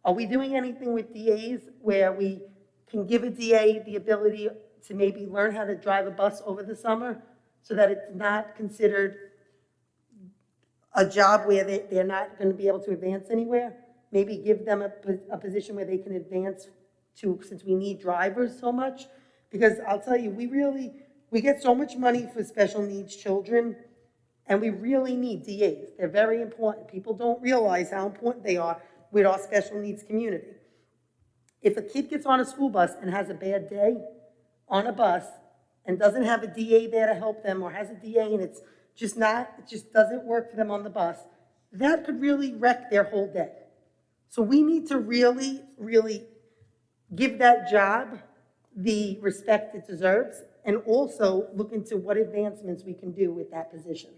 Are we doing anything with DAs where we can give a DA the ability to maybe learn how to drive a bus over the summer so that it's not considered a job where they're not going to be able to advance anywhere? Maybe give them a position where they can advance to, since we need drivers so much. Because I'll tell you, we get so much money for special needs children, and we really need DAs. They're very important. People don't realize how important they are with our special needs community. If a kid gets on a school bus and has a bad day on a bus and doesn't have a DA there to help them, or has a DA and it just doesn't work for them on the bus, that could really wreck their whole day. So we need to really, really give that job the respect it deserves, and also look into what advancements we can do with that position.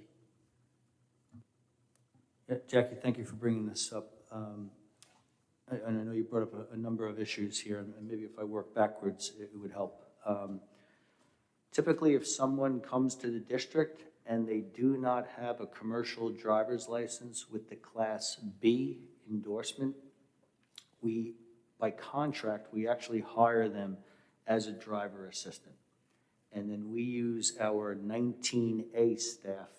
Yeah, Jackie, thank you for bringing this up. And I know you brought up a number of issues here, and maybe if I work backwards, it would help. Typically, if someone comes to the district and they do not have a commercial driver's license with the Class B endorsement, by contract, we actually hire them as a driver assistant. And then we use our 19A staff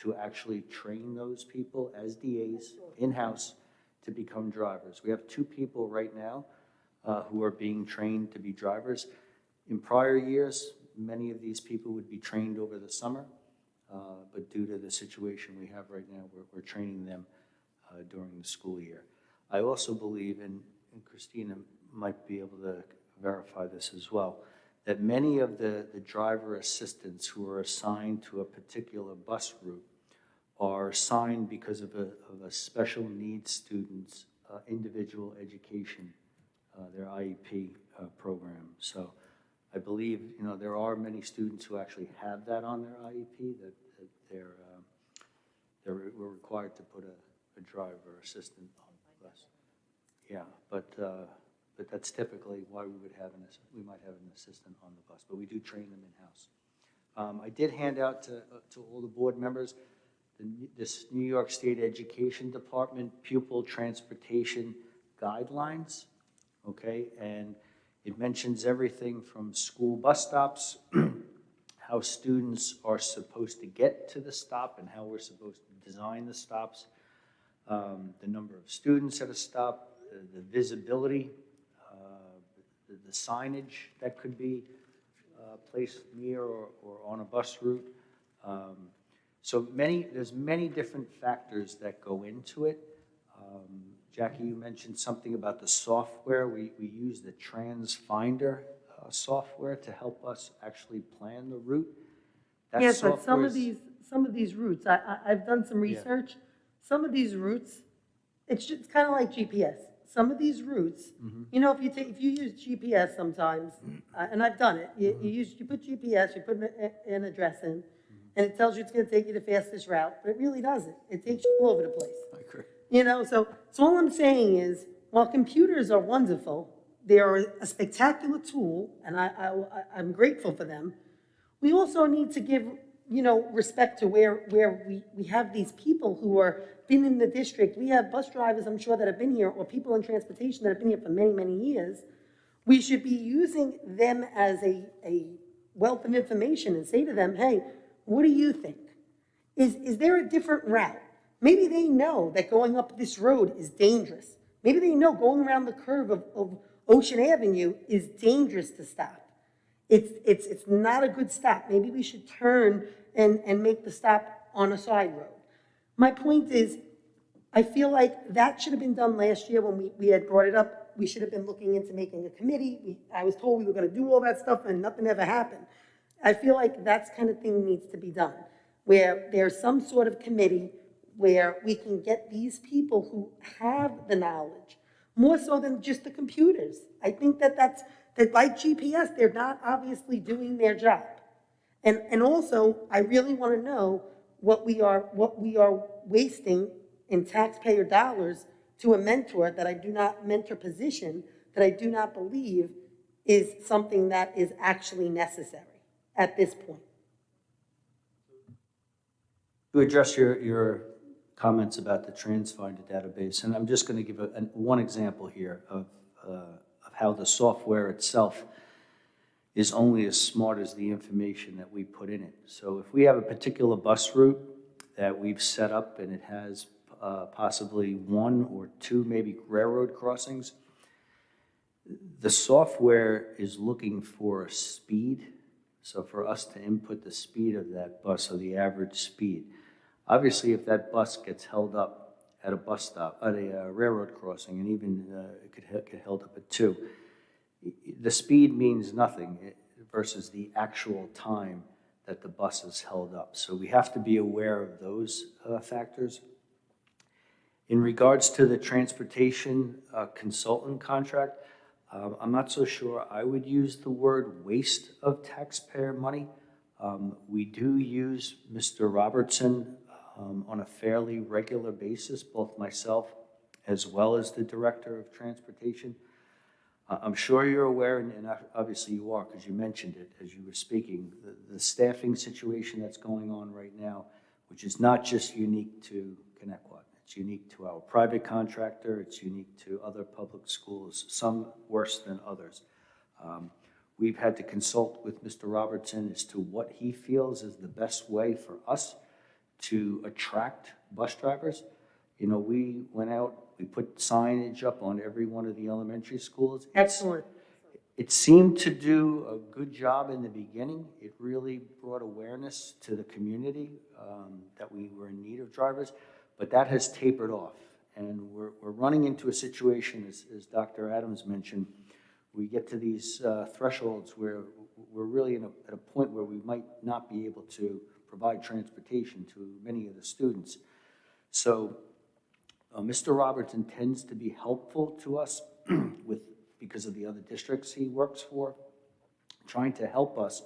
to actually train those people as DAs in-house to become drivers. We have 2 people right now who are being trained to be drivers. In prior years, many of these people would be trained over the summer, but due to the situation we have right now, we're training them during the school year. I also believe, and Christina might be able to verify this as well, that many of the driver assistants who are assigned to a particular bus route are assigned because of a special needs student's individual education, their IEP program. So I believe, there are many students who actually have that on their IEP, that we're required to put a driver assistant on the bus. Yeah, but that's typically why we might have an assistant on the bus, but we do train them in-house. I did hand out to all the board members this New York State Education Department pupil transportation guidelines, okay? And it mentions everything from school bus stops, how students are supposed to get to the stop and how we're supposed to design the stops, the number of students at a stop, the visibility, the signage that could be placed near or on a bus route. So there's many different factors that go into it. Jackie, you mentioned something about the software. We use the TransFinder software to help us actually plan the route. That Yes, but some of software these routes, I've done some research. Some of these routes, it's just kind of like GPS. Some of these routes, if you use GPS sometimes, and I've done it, you put GPS, you put an address in, and it tells you it's going to take you the fastest route, but it really doesn't. It takes you all over the place. I agree. So all I'm saying is, while computers are wonderful, they are a spectacular tool, and I'm grateful for them, we also need to give, respect to where we have these people who are been in the district. We have bus drivers, I'm sure, that have been here, or people in transportation that have been here for many, many years. We should be using them as a wealth of information and say to them, hey, what do you think? Is there a different route? Maybe they know that going up this road is dangerous. Maybe they know going around the curve of Ocean Avenue is dangerous to stop. It's not a good stop. Maybe we should turn and make the stop on a side road. My point is, I feel like that should have been done last year when we had brought it up. We should have been looking into making a committee. I was told we were going to do all that stuff and nothing ever happened. I feel like that's kind of thing needs to be done, where there's some sort of committee where we can get these people who have the knowledge, more so than just the computers. I think that that like GPS, they're not obviously doing their job. And also, I really want to know what we are wasting in taxpayer dollars to a mentor position that I do not believe is something that is actually necessary at this point. To address your comments about the TransFinder database, and I'm just going to give one example here of how the software itself is only as smart as the information that we put in it. So if we have a particular bus route that we've set up and it has possibly one or two maybe railroad crossings, the software is looking for a speed. So for us to input the speed of that bus or the average speed, obviously if that bus gets held up at a bus stop, at a railroad crossing, and even it could get held up at 2, the speed means nothing versus the actual time that the bus is held up. So we have to be aware of those factors. In regards to the transportation consultant contract, I'm not so sure I would use the word waste of taxpayer money. We do use Mr. Robertson on a fairly regular basis, both myself as well as the Director of Transportation. I'm sure you're aware, and obviously you are, because you mentioned it as you were speaking, the staffing situation that's going on right now, which is not just unique to Connecticut. It's unique to our private contractor. It's unique to other public schools, some worse than others. We've had to consult with Mr. Robertson as to what he feels is the best way for us to attract bus drivers. You know, we went out, we put signage up on every one of the elementary schools. Excellent. It seemed to do a good job in the beginning. It really brought awareness to the community that we were in need of drivers, but that has tapered off. And we're running into a situation, as Dr. Adams mentioned, we get to these thresholds where we're really at a point where we might not be able to provide transportation to many of the students. So Mr. Robertson tends to be helpful to us because of the other districts he works for, trying to help us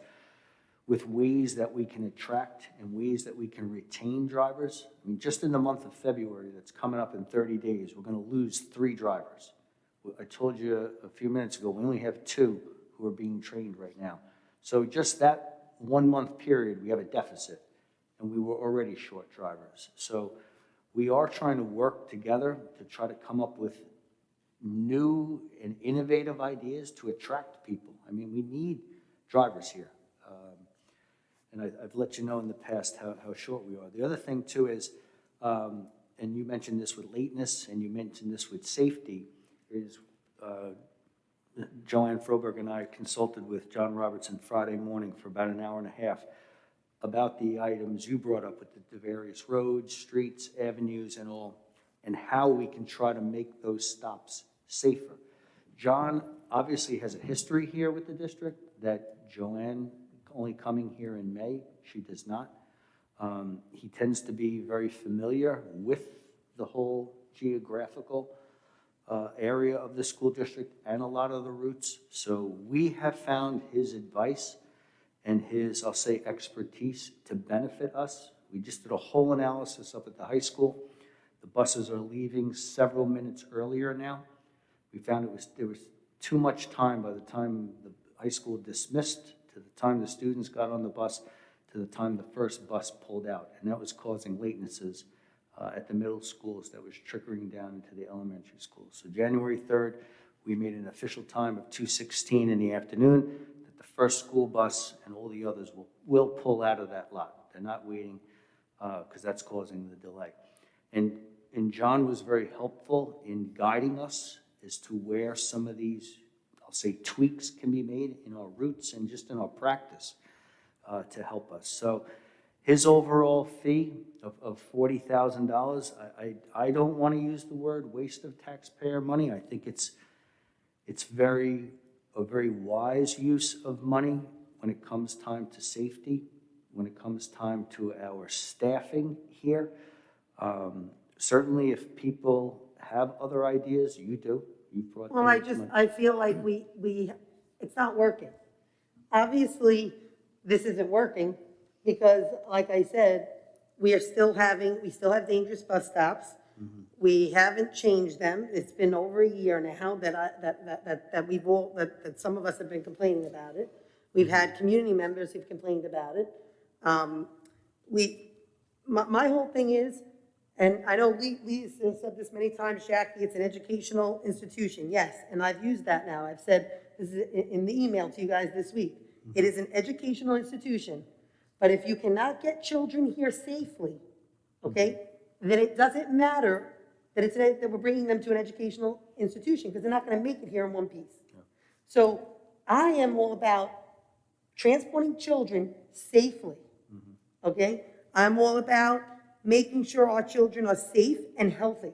with ways that we can attract and ways that we can retain drivers. I mean, just in the month of February, that's coming up in 30 days, we're going to lose 3 drivers. I told you a few minutes ago, we only have 2 who are being trained right now. So just that 1 month period, we have a deficit, and we were already short drivers. So we are trying to work together to try to come up with new and innovative ideas to attract people. I mean, we need drivers here. And I've let you know in the past how short we are. The other thing, too, is, and you mentioned this with lateness, and you mentioned this with safety, is Joanne Froberg and I consulted with John Robertson Friday morning for about an hour and a half about the items you brought up with the various roads, streets, avenues, and all, and how we can try to make those stops safer. John obviously has a history here with the district that Joanne only coming here in May, she does not. He tends to be very familiar with the whole geographical area of the school district and a lot of the routes. So we have found his advice and his, I'll say, expertise to benefit us. We just did a whole analysis up at the high school. The buses are leaving several minutes earlier now. We found there was too much time by the time the high school dismissed to the time the students got on the bus to the time the first bus pulled out. And that was causing latenesses at the middle schools that was trickling down into the elementary schools. So January 3rd, we made an official time of 2:16 in the afternoon that the first school bus and all the others will pull out of that lot. They're not waiting because that's causing the delay. And John was very helpful in guiding us as to where some of these, I'll say, tweaks can be made in our routes and just in our practice to help us. So his overall fee of $40,000, I don't want to use the word waste of taxpayer money. I think it's a very wise use of money. when it comes time to safety, when it comes time to our staffing here. Certainly if people have other ideas, you do. You brought Well, them to my- I feel like it's not working. Obviously, this isn't working because, like I said, we still have dangerous bus stops. We haven't changed them. It's been over a year now that some of us have been complaining about it. We've had community members who've complained about it. My whole thing is, and I know Lee's said this many times, Jackie, it's an educational institution. Yes, and I've used that now. I've said this is in the email to you guys this week. It is an educational institution, but if you cannot get children here safely, okay, then it doesn't matter that we're bringing them to an educational institution because they're not going to make it here in one piece. So I am all about transporting children safely, okay? I'm all about making sure our children are safe and healthy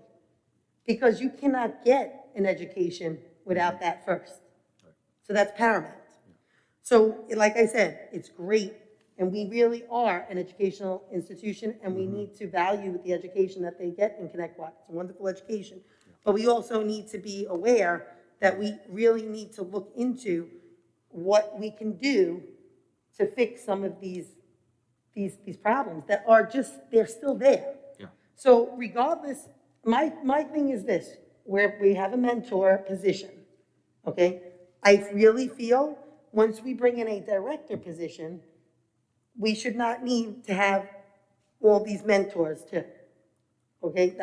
because you cannot get an education without that first. So that's paramount. So like I said, it's great, and we really are an educational institution, and we need to value the education that they get in Connect What. It's a wonderful education. But we also need to be aware that we really need to look into what we can do to fix some of these problems that are they're still there. Yeah. So regardless, my thing is this, where we have a mentor position, okay? I really feel once we bring in a director position, we should not need to have all these mentors too, okay?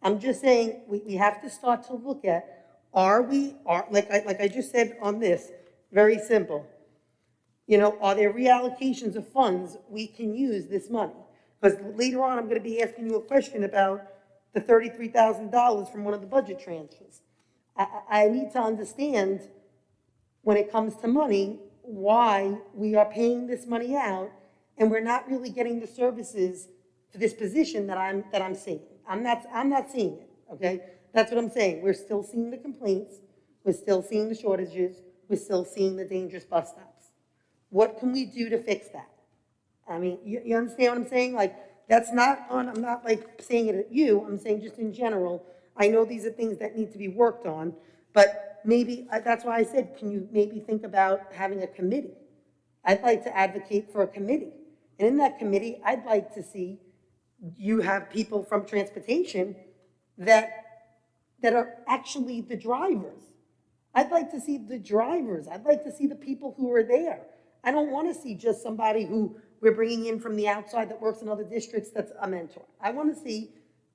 I'm just saying, we have to start to look at, like I just said on this, very simple. You know, are there reallocations of funds we can use this money? Because later on, I'm going to be asking you a question about the $33,000 from one of the budget transfers. I need to understand, when it comes to money, why we are paying this money out and we're not really getting the services for this position that I'm seeing. I'm not seeing it, okay? That's what I'm saying. We're still seeing the complaints. We're still seeing the shortages. We're still seeing the dangerous bus stops. What can we do to fix that? I mean, you understand what I'm saying? Like, I'm not like saying it at you, I'm saying just in general. I know these are things that need to be worked on, but maybe, that's why I said, can you maybe think about having a committee? I'd like to advocate for a committee. And in that committee, I'd like to see you have people from transportation that are actually the drivers. I'd like to see the drivers. I'd like to see the people who are there. I don't want to see just somebody who we're bringing in from the outside that works in other districts that's a mentor. I want to see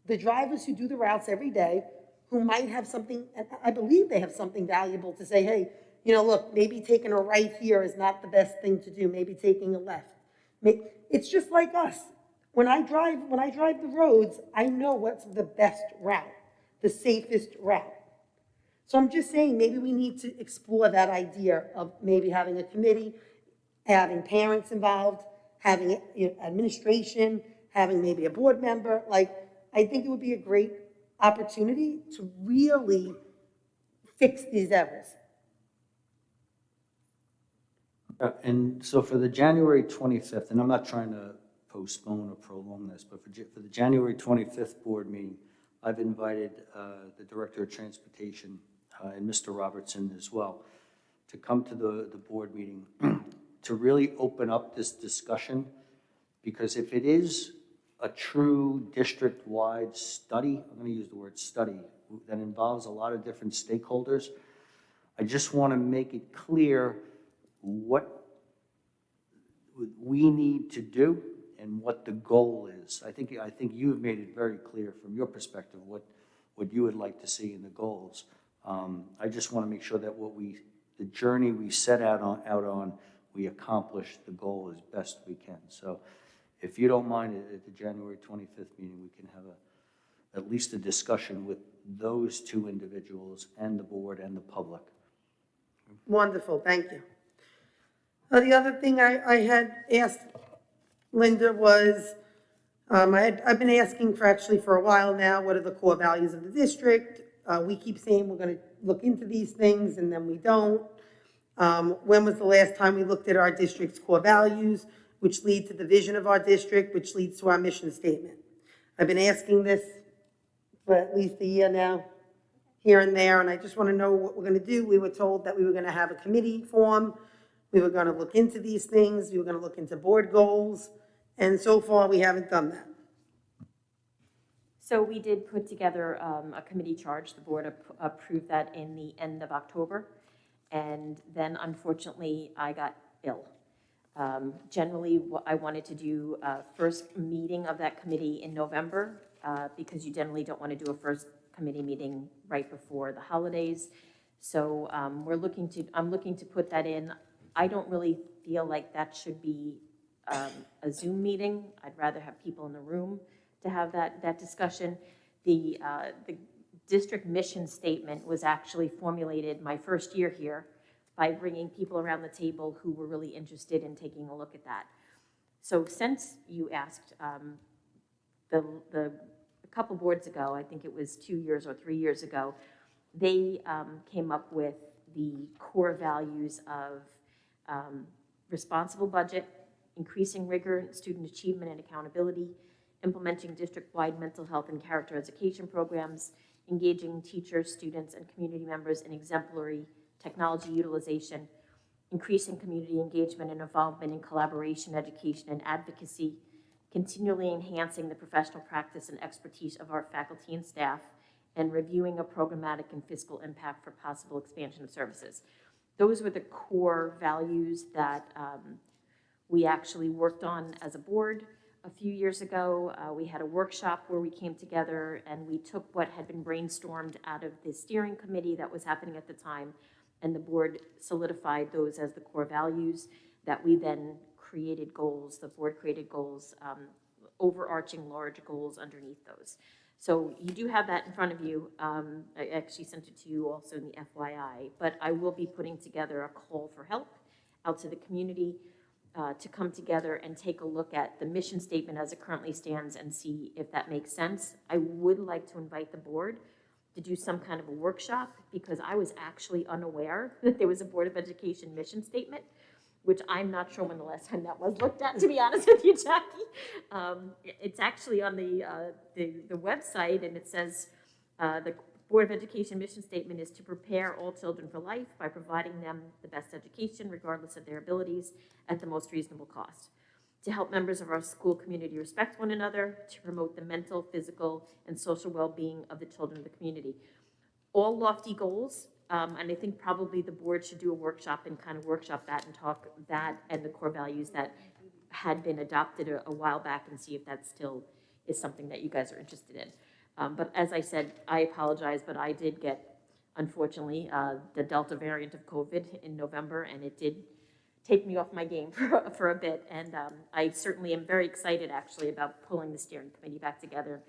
the drivers who do the routes every day, who might have something, and I believe they have something valuable to say, hey, you know, look, maybe taking a right here is not the best thing to do, maybe taking a left. It's just like us. When I drive the roads, I know what's the best route, the safest route. So I'm just saying, maybe we need to explore that idea of maybe having a committee, having parents involved, having administration, having maybe a board member. Like, I think it would be a great opportunity to really fix these errors. And so for the January 25th, and I'm not trying to postpone or prolong this, but for the January 25th board meeting, I've invited the Director of Transportation and Mr. Robertson as well to come to the board meeting to really open up this discussion, because if it is a true district-wide study, I'm going to use the word study, that involves a lot of different stakeholders, I just want to make it clear what we need to do and what the goal is. I think you've made it very clear from your perspective what you would like to see in the goals. I just want to make sure that the journey we set out on, we accomplish the goal as best we can. So if you don't mind, at the January 25th meeting, we can have at least a discussion with those two individuals and the board and the public. Wonderful, thank you. The other thing I had asked Linda was, I've been asking for a while now, what are the core values of the district? We keep saying we're going to look into these things, and then we don't. When was the last time we looked at our district's core values, which lead to the vision of our district, which leads to our mission statement? I've been asking this for at least a year now, here and there, and I just want to know what we're going to do. We were told that we were going to have a committee form. We were going to look into these things. We were going to look into board goals, and so far, we haven't done that. So we did put together a committee charge. The board approved that in the end of October. And then unfortunately, I got ill. Generally, what I wanted to do first meeting of that committee in November, because you generally don't want to do a first committee meeting right before the holidays. So I'm looking to put that in. I don't really feel like that should be a Zoom meeting. I'd rather have people in the room to have that discussion. The district mission statement was actually formulated my first year here by bringing people around the table who were really interested in taking a look at that. So since you asked, a couple boards ago, I think it was 2 years or 3 years ago, they came up with the core values of responsible budget, increasing rigor in student achievement and accountability, implementing district-wide mental health and character education programs, engaging teachers, students, and community members in exemplary technology utilization, increasing community engagement and involvement in collaboration, education, and advocacy, continually enhancing the professional practice and expertise of our faculty and staff, and reviewing a programmatic and fiscal impact for possible expansion of services. Those were the core values that we actually worked on as a board. A few years ago, we had a workshop where we came together and we took what had been brainstormed out of the steering committee that was happening at the time, and the board solidified those as the core values that we then created goals. The board created goals, overarching large goals underneath those. So you do have that in front of you. I actually sent it to you also in the FYI, but I will be putting together a call for help out to the community to come together and take a look at the mission statement as it currently stands and see if that makes sense. I would like to invite the board to do some kind of a workshop, because I was actually unaware that there was a Board of Education mission statement, which I'm not sure when the last time that was looked at, to be honest with you, Jackie. It's actually on the website, and it says the Board of Education mission statement is to prepare all children for life by providing them the best education, regardless of their abilities, at the most reasonable cost. To help members of our school community respect one another, to promote the mental, physical, and social well-being of the children of the community. All lofty goals, and I think probably the board should do a workshop and kind of workshop that and talk that and the core values that had been adopted a while back, and see if that still is something that you guys are interested in. But as I said, I apologize, but I did get, unfortunately, the Delta variant of COVID in November, and it did take me off my game for a bit. And I certainly am very excited, actually, about pulling the steering committee back together.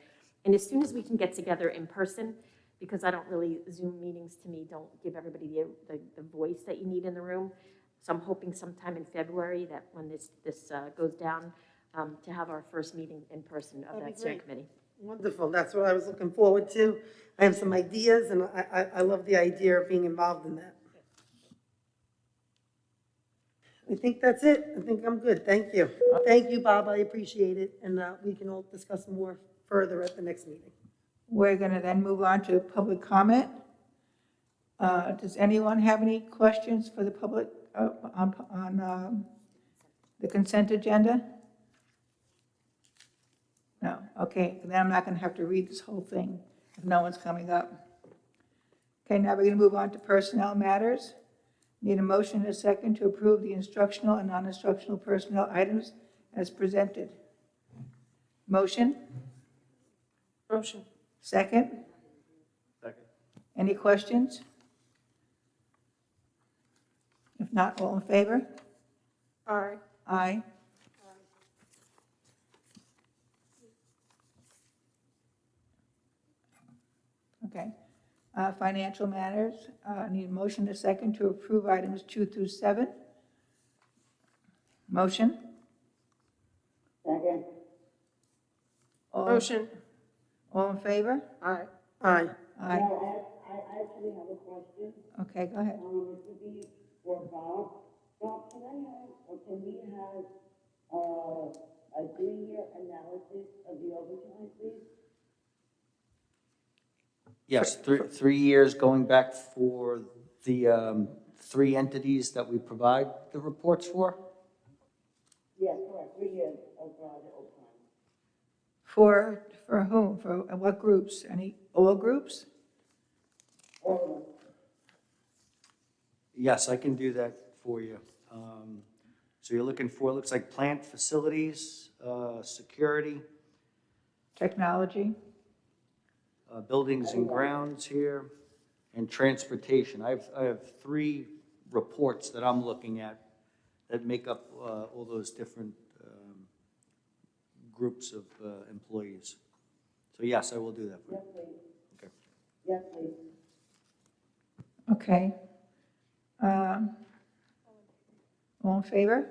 And as soon as we can get together in person, because I don't really, Zoom meetings to me don't give everybody the voice that you need in the room. So I'm hoping sometime in February that when this goes down, to have our first meeting in person of that steering committee. Wonderful, that's what I was looking forward to. I have some ideas, and I love the idea of being involved in that. I think that's it. I think I'm good, thank you. Thank you, Bob, I appreciate it, and we can all discuss more further at the next meeting. We're going to then move on to public comment. Does anyone have any questions for the public on the consent agenda? No, okay, then I'm not going to have to read this whole thing if no one's coming up. Okay, now we're going to move on to personnel matters. Need a motion and a second to approve the instructional and non-instructional personnel items as presented. Motion? Motion. Second? Second. Any questions? If not, all in favor? Aye. Aye. Okay. Financial matters, need a motion and a second to approve items 2 through 7. Motion? Second. All- Motion. All in favor? Aye. Aye. Aye. I actually have a question. Okay, go ahead. For the for Bob. Bob, can I have, or can we have, a 3-year analysis of the overtime, please? Yes, 3 years going back for the 3 entities that we provide the reports for? Yes, correct, 3 years of, the overtime. For whom? For what groups? All groups? All of them. Yes, I can do that for you. So you're looking for, looks like plant facilities, security, Technology? buildings and grounds here, and transportation. I have 3 reports that I'm looking at that make up all those different groups of employees. So yes, I will do that for you. Yes, please. Okay. Yes, please. Okay. All in favor?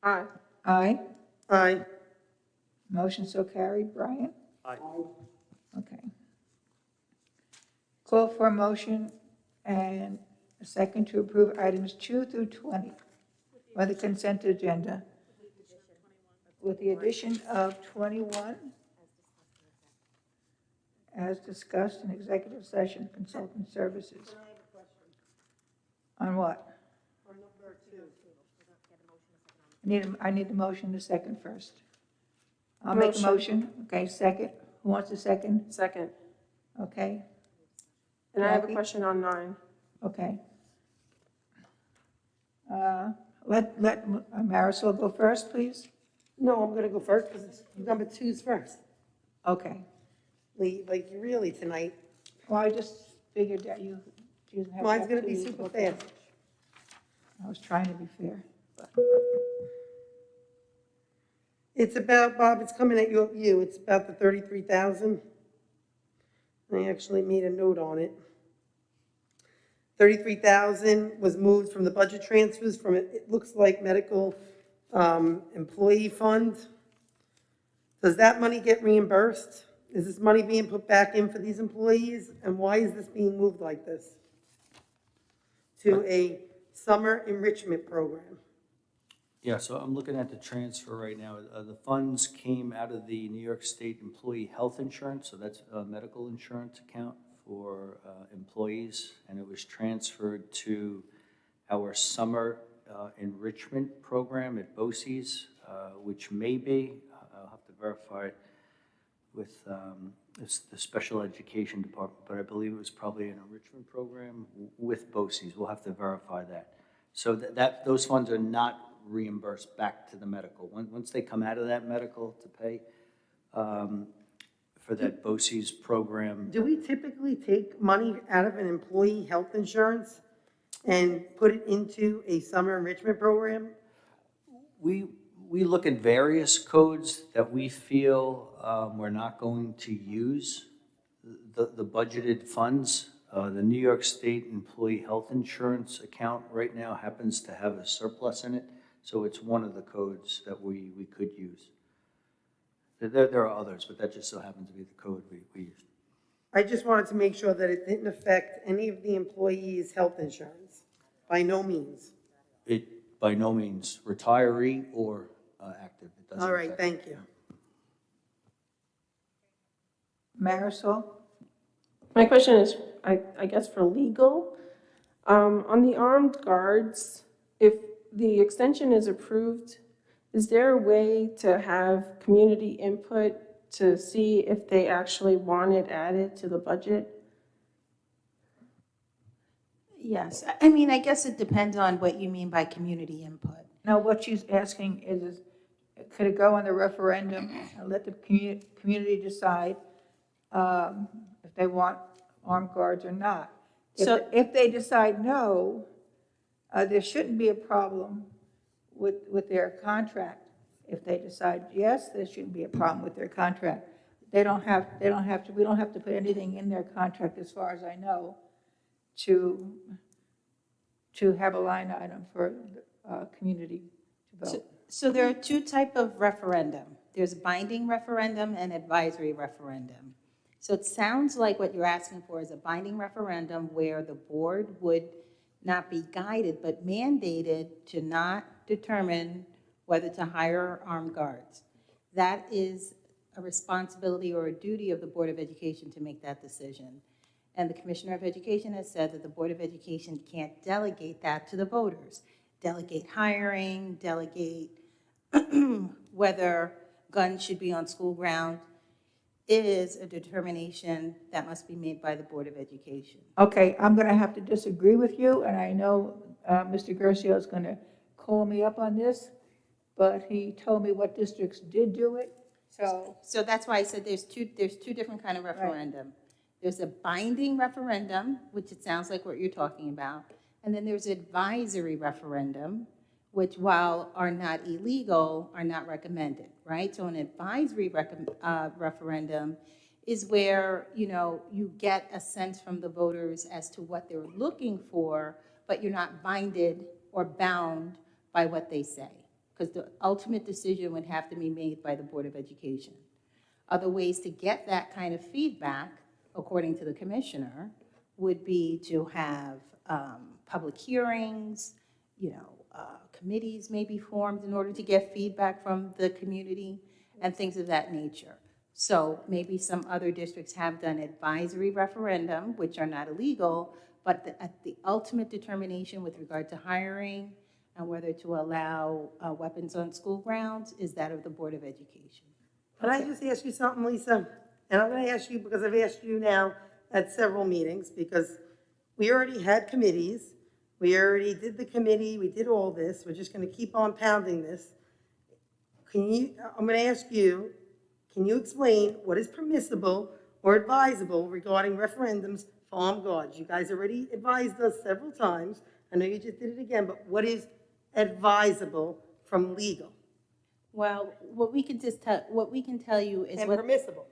Aye. Aye. Aye. Motion so carried. Brian? Aye. Okay. Call for a motion and a second to approve items 2 through 20 on the consent agenda, with the addition of 21 as discussed in executive session, consultant services. On what? I need the motion to second first. I'll make a motion. Okay, second. Who wants a second? Second. Okay, And I have a Jackie? question on 9. okay. Let Marisol go first, please. No, I'm gonna go first, because number 2's first. Okay. Lee, like, you really tonight, Well, I just figured that you didn't have. mine's gonna to be do- super okay. fast. I was trying to be fair. It's about, Bob, it's coming at you, it's about the 33,000. I actually made a note on it. 33,000 was moved from the budget transfers from, it looks like medical employee fund. Does that money get reimbursed? Is this money being put back in for these employees? And why is this being moved like this? To a summer enrichment program. Yeah, so I'm looking at the transfer right now. The funds came out of the New York State Employee Health Insurance, so that's a medical insurance account for employees, and it was transferred to our summer enrichment program at BOCES, which may be, I'll have to verify it with it's the special education department, but I believe it was probably an enrichment program with BOCES. We'll have to verify that. So those funds are not reimbursed back to the medical. Once they come out of that medical to pay for that BOCES program. Do we typically take money out of an employee health insurance and put it into a summer enrichment program? We look at various codes that we feel we're not going to use the budgeted funds. The New York State Employee Health Insurance account right now happens to have a surplus in it, so it's one of the codes that we could use. There are others, but that just so happens to be the code we used. I just wanted to make sure that it didn't affect any of the employees' health insurance, by no means. It, by no means, retiree or active. It doesn't All right, affect. thank you. Marisol? My question is, I guess for legal, on the armed guards, if the extension is approved, is there a way to have community input to see if they actually want it added to the budget? Yes, I mean, I guess it depends on what you mean by community input. No, what she's asking is could it go on the referendum and let the community decide if they want armed guards or not? If they decide no, there shouldn't be a problem with their contract. If they decide yes, there shouldn't be a problem with their contract. We don't have to put anything in their contract, as far as I know, to have a line item for community to vote. So there are two types of referendum. There's binding referendum and advisory referendum. So it sounds like what you're asking for is a binding referendum where the board would not be guided, but mandated to not determine whether to hire armed guards. That is a responsibility or a duty of the Board of Education to make that decision. And the Commissioner of Education has said that the Board of Education can't delegate that to the voters. Delegate hiring, delegate whether guns should be on school ground. It is a determination that must be made by the Board of Education. Okay, I'm going to have to disagree with you, and I know Mr. Gercio is going to call me up on this, but he told me what districts did do it, so. So that's why I said there's two different kind of referendum. There's a binding referendum, which it sounds like what you're talking about, and then there's advisory referendum, which while are not illegal, are not recommended, right? So an advisory referendum is where, you get a sense from the voters as to what they're looking for, but you're not binded or bound by what they say, because the ultimate decision would have to be made by the Board of Education. Other ways to get that kind of feedback, according to the commissioner, would be to have public hearings, committees may be formed in order to get feedback from the community and things of that nature. So maybe some other districts have done advisory referendum, which are not illegal, but at the ultimate determination with regard to hiring and whether to allow weapons on school grounds is that of the Board of Education. Can I just ask you something, Lisa? And I'm going to ask you because I've asked you now at several meetings, because we already had committees. We already did the committee. We did all this. We're just going to keep on pounding this. I'm going to ask you, can you explain what is permissible or advisable regarding referendums for armed guards? You guys already advised us several times. I know you just did it again, but what is advisable from legal? Well, what we can tell you is And what. permissible.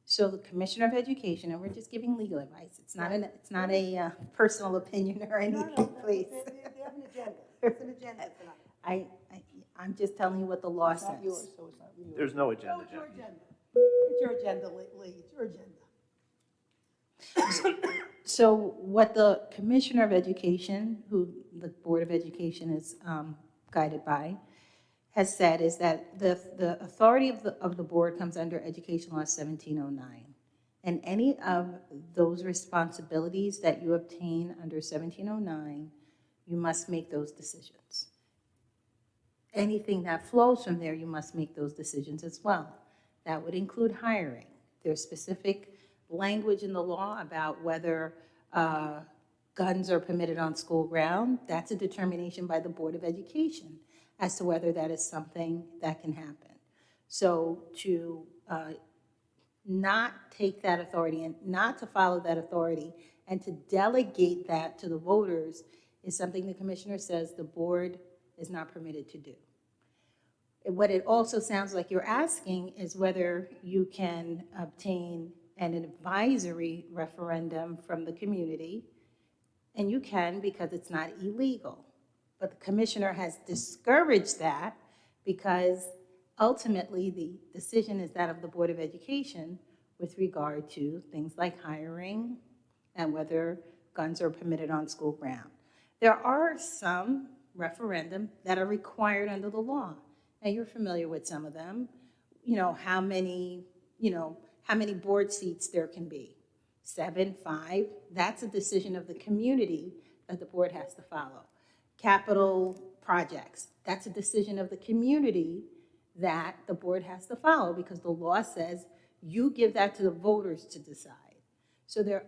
So the Commissioner of Education, and we're just giving legal advice. It's not a personal opinion or anything, please. They have an agenda. It's an agenda tonight. I'm just telling you what the law It's not yours, says. so it's not yours. There's no agenda, No, it's your Jackie. agenda. It's your agenda, Lee. It's your agenda. So what the Commissioner of Education, who the Board of Education is guided by, has said is that the authority of the board comes under Education Law 1709. And any of those responsibilities that you obtain under 1709, you must make those decisions. Anything that flows from there, you must make those decisions as well. That would include hiring. There's specific language in the law about whether guns are permitted on school ground. That's a determination by the Board of Education as to whether that is something that can happen. So to not take that authority and not to follow that authority and to delegate that to the voters is something the commissioner says the board is not permitted to do. What it also sounds like you're asking is whether you can obtain an advisory referendum from the community, and you can because it's not illegal. But the commissioner has discouraged that because ultimately the decision is that of the Board of Education with regard to things like hiring and whether guns are permitted on school ground. There are some referendum that are required under the law, and you're familiar with some of them. How many board seats there can be. 7, 5, that's a decision of the community that the board has to follow. Capital projects, that's a decision of the community that the board has to follow because the law says you give that to the voters to decide. So there,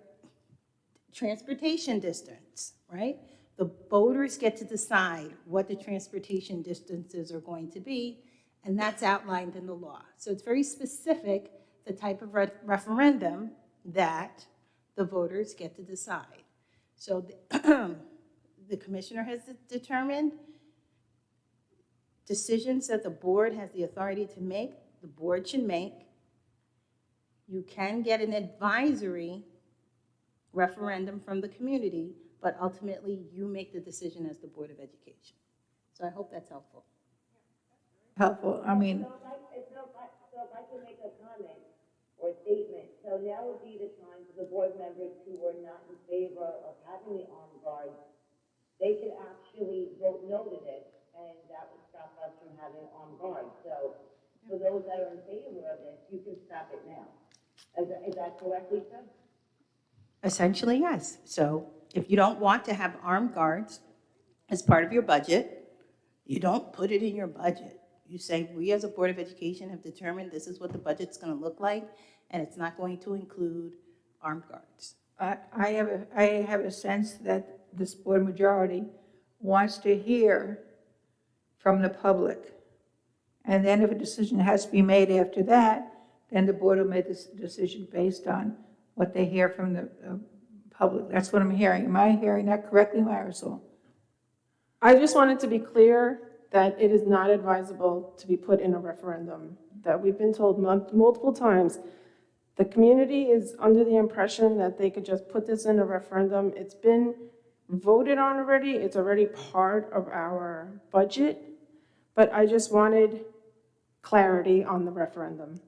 transportation distance, right? The voters get to decide what the transportation distances are going to be, and that's outlined in the law. So it's very specific, the type of referendum that the voters get to decide. So the commissioner has determined decisions that the board has the authority to make, the board should make. You can get an advisory referendum from the community, but ultimately you make the decision as the Board of Education. So I hope that's helpful. Helpful, I mean, So if I can make a comment or statement, so now would be the time for the board members who were not in favor of having the armed guards, they could actually vote no to this, and that would stop us from having armed guards. So for those that are in favor of this, you can stop it now. Is that correct, Lisa? Essentially, yes. So if you don't want to have armed guards as part of your budget, you don't put it in your budget. You say, we as a Board of Education have determined this is what the budget's going to look like, and it's not going to include armed guards. I have a sense that this board majority wants to hear from the public. And then if a decision has to be made after that, then the board will make this decision based on what they hear from the public. That's what I'm hearing. Am I hearing that correctly, Marisol? I just wanted to be clear that it is not advisable to be put in a referendum, that we've been told multiple times. The community is under the impression that they could just put this in a referendum. It's been voted on already. It's already part of our budget. But I just wanted clarity on the referendum.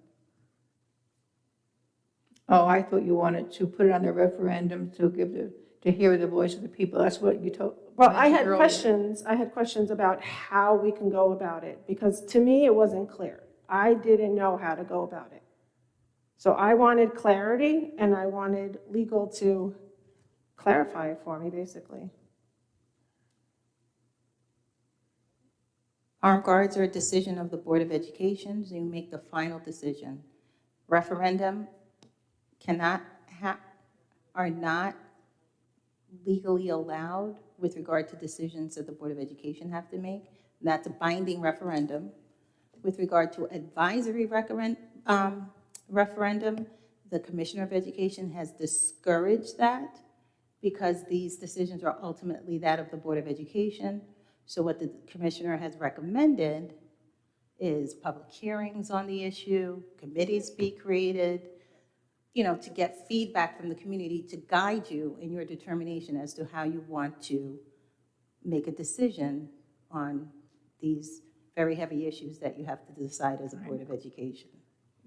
Oh, I thought you wanted to put it on the referendum to hear the voice of the people. That's what you told. Well, I had earlier. questions. I had questions about how we can go about it, because to me, it wasn't clear. I didn't know how to go about it. So I wanted clarity, and I wanted legal to clarify it for me, basically. Armed guards are a decision of the Board of Education, so you make the final decision. Referendum are not legally allowed with regard to decisions that the Board of Education have to make. That's a binding referendum. With regard to advisory referendum, the Commissioner of Education has discouraged that because these decisions are ultimately that of the Board of Education. So what the Commissioner has recommended is public hearings on the issue, committees be created, to get feedback from the community to guide you in your determination as to how you want to make a decision on these very heavy issues that you have to decide as a Board of Education.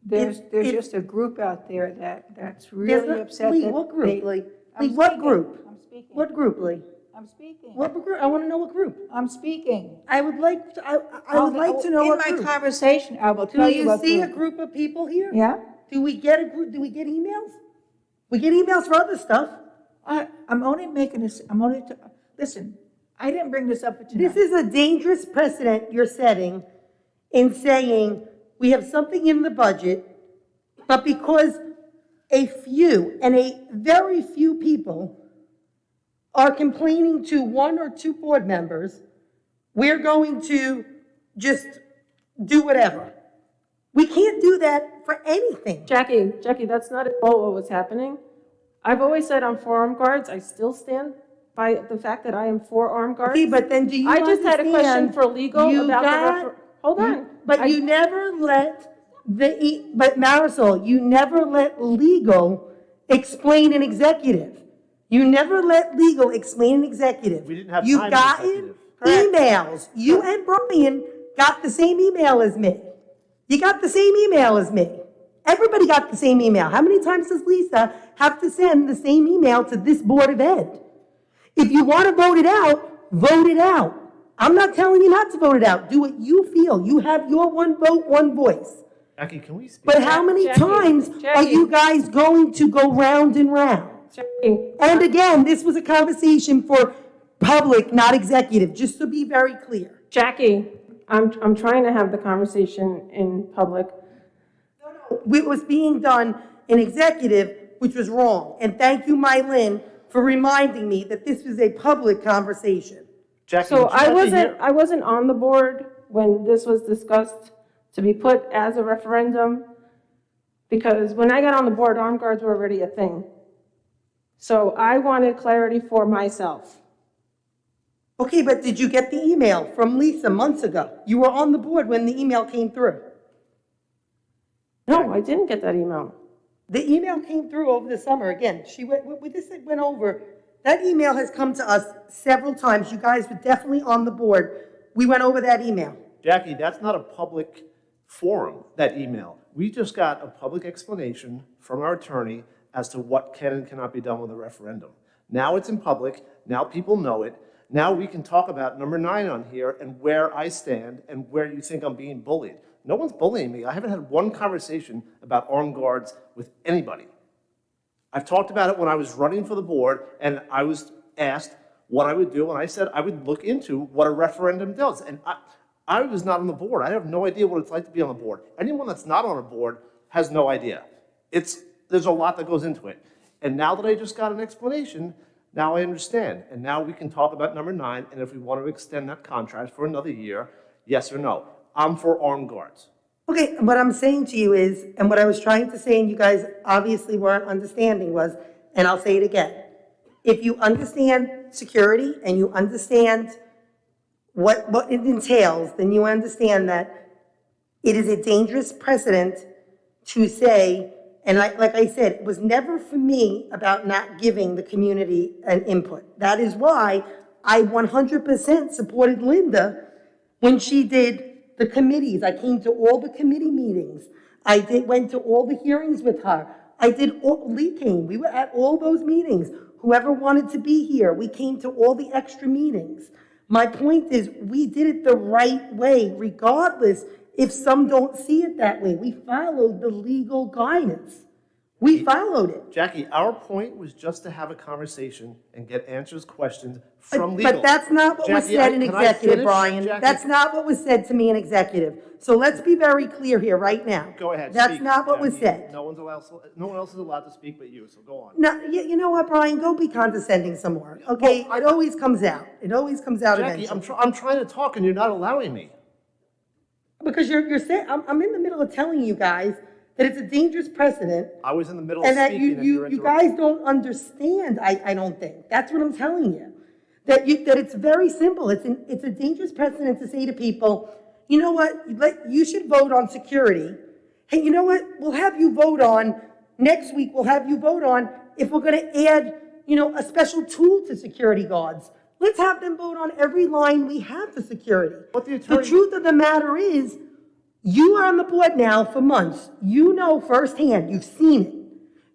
There's just a group out there that's There's really not- upset Lee, that what group, they- Lee? I'm Lee, what speaking. group? I'm speaking. What group, Lee? I'm speaking. What group? I want to know what group. I'm speaking. I would like to, I would like to know what In my group. conversation, I will Do tell you you what see a group. group of people here? Yeah? Do we get a group, do we get emails? We get emails for other stuff. I'm only making this, listen, I didn't bring this up for tonight. This is a dangerous precedent you're setting in saying we have something in the budget, but because a few, and a very few people are complaining to one or two board members, we're going to just do whatever. We can't do that for anything. Jackie, that's not at all what was happening. I've always said I'm for armed guards. I still stand by the fact that I am for armed guards. Okay, but then do you I just had a question understand for legal you about got- hold on. But you never let but Marisol, you never let legal explain an executive. You never let legal explain an executive. We didn't have You've time for gotten executive. emails. You and Brian got the same email as me. You got the same email as me. Everybody got the same email. How many times does Lisa have to send the same email to this Board of Ed? If you want to vote it out, vote it out. I'm not telling you not to vote it out. Do what you feel. You have your one vote, one voice. Jackie, can we speak? But how many Jackie, times are Jackie. you guys going to go round and round? Jackie, And again, this was a conversation for public, not executive, just to be very clear. Jackie, I'm trying to have the conversation in public. It was being done in executive, which was wrong. And thank you, Mylin, for reminding me that this was a public conversation. Jackie, So did you have to hear- I wasn't on the board when this was discussed to be put as a referendum, because when I got on the board, armed guards were already a thing. So I wanted clarity for myself. Okay, but did you get the email from Lisa months ago? You were on the board when the email came through. No, I didn't get that email. The email came through over the summer. Again, this went over. That email has come to us several times. You guys were definitely on the board. We went over that email. Jackie, that's not a public forum, that email. We just got a public explanation from our attorney as to what can and cannot be done with a referendum. Now it's in public, now people know it, now we can talk about number 9 on here and where I stand and where you think I'm being bullied. No one's bullying me. I haven't had one conversation about armed guards with anybody. I've talked about it when I was running for the board, and I was asked what I would do, and I said I would look into what a referendum does. And I was not on the board. I have no idea what it's like to be on the board. Anyone that's not on a board has no idea. There's a lot that goes into it. And now that I just got an explanation, now I understand. And now we can talk about number 9, and if we want to extend that contract for another year, yes or no. I'm for armed guards. Okay, what I'm saying to you is, and what I was trying to say, and you guys obviously weren't understanding was, and I'll say it again, if you understand security and you understand what it entails, then you understand that it is a dangerous precedent to say, and like I said, it was never for me about not giving the community an input. That is why I 100% supported Linda when she did the committees. I came to all the committee meetings. Went to all the hearings with her. Lee came. We were at all those meetings. Whoever wanted to be here, we came to all the extra meetings. My point is, we did it the right way, regardless if some don't see it that way. We followed the legal guidance. We followed it. Jackie, our point was just to have a conversation and get answers, questions from legal. But that's not what was Jackie, said in can I executive, finish, Brian. Jackie? That's not what was said to me in executive. So let's be very clear here right now. Go ahead, That's speak, not what was Jackie. said. No one else is allowed to speak but you, so go on. No, you know what, Brian? Go be condescending some more, okay? Well, It always comes out. It always comes out Jackie, eventually. I'm trying to talk and you're not allowing me. Because you're saying, I'm in the middle of telling you guys that it's a dangerous precedent, I was in the middle of and that speaking and you're you interrupting. guys don't understand, I don't think. That's what I'm telling you. That it's very simple. It's a dangerous precedent to say to people, you know what, you should vote on security. Hey, you know what, we'll have you vote on, next week we'll have you vote on if we're gonna add, a special tool to security guards. Let's have them vote on every line we have for security. But the The attorney- truth of the matter is, you are on the board now for months. You know firsthand, you've seen it.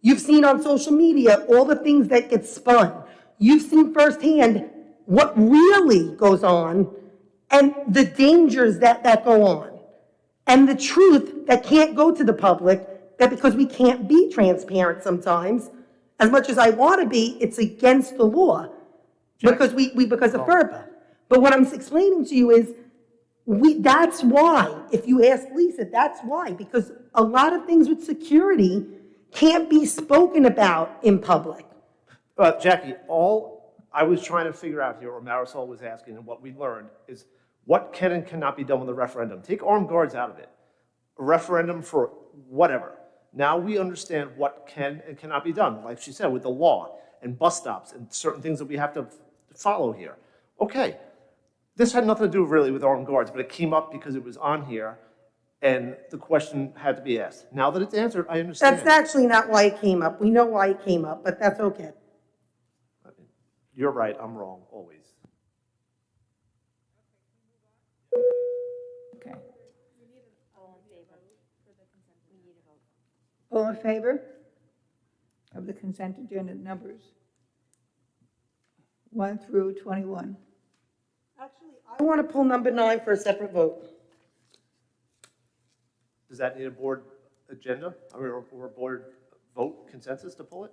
You've seen on social media all the things that get spun. You've seen firsthand what really goes on and the dangers that go on. And the truth that can't go to the public, that because we can't be transparent sometimes, as much as I want to be, it's against the law. Because because of FERPA. But what I'm explaining to you is, that's why, if you ask Lisa, that's why, because a lot of things with security can't be spoken about in public. Jackie, all I was trying to figure out here, or Marisol was asking, and what we learned, is what can and cannot be done with a referendum. Take armed guards out of it. A referendum for whatever. Now we understand what can and cannot be done, like she said, with the law and bus stops and certain things that we have to follow here. Okay, this had nothing to do really with armed guards, but it came up because it was on here, and the question had to be asked. Now that it's answered, I understand. That's actually not why it came up. We know why it came up, but that's okay. You're right, I'm wrong, always. Okay. All in favor of the consent agenda numbers 1 through 21? Actually, I want to pull number 9 for a separate vote. Does that need a board agenda, or a board vote consensus to pull it?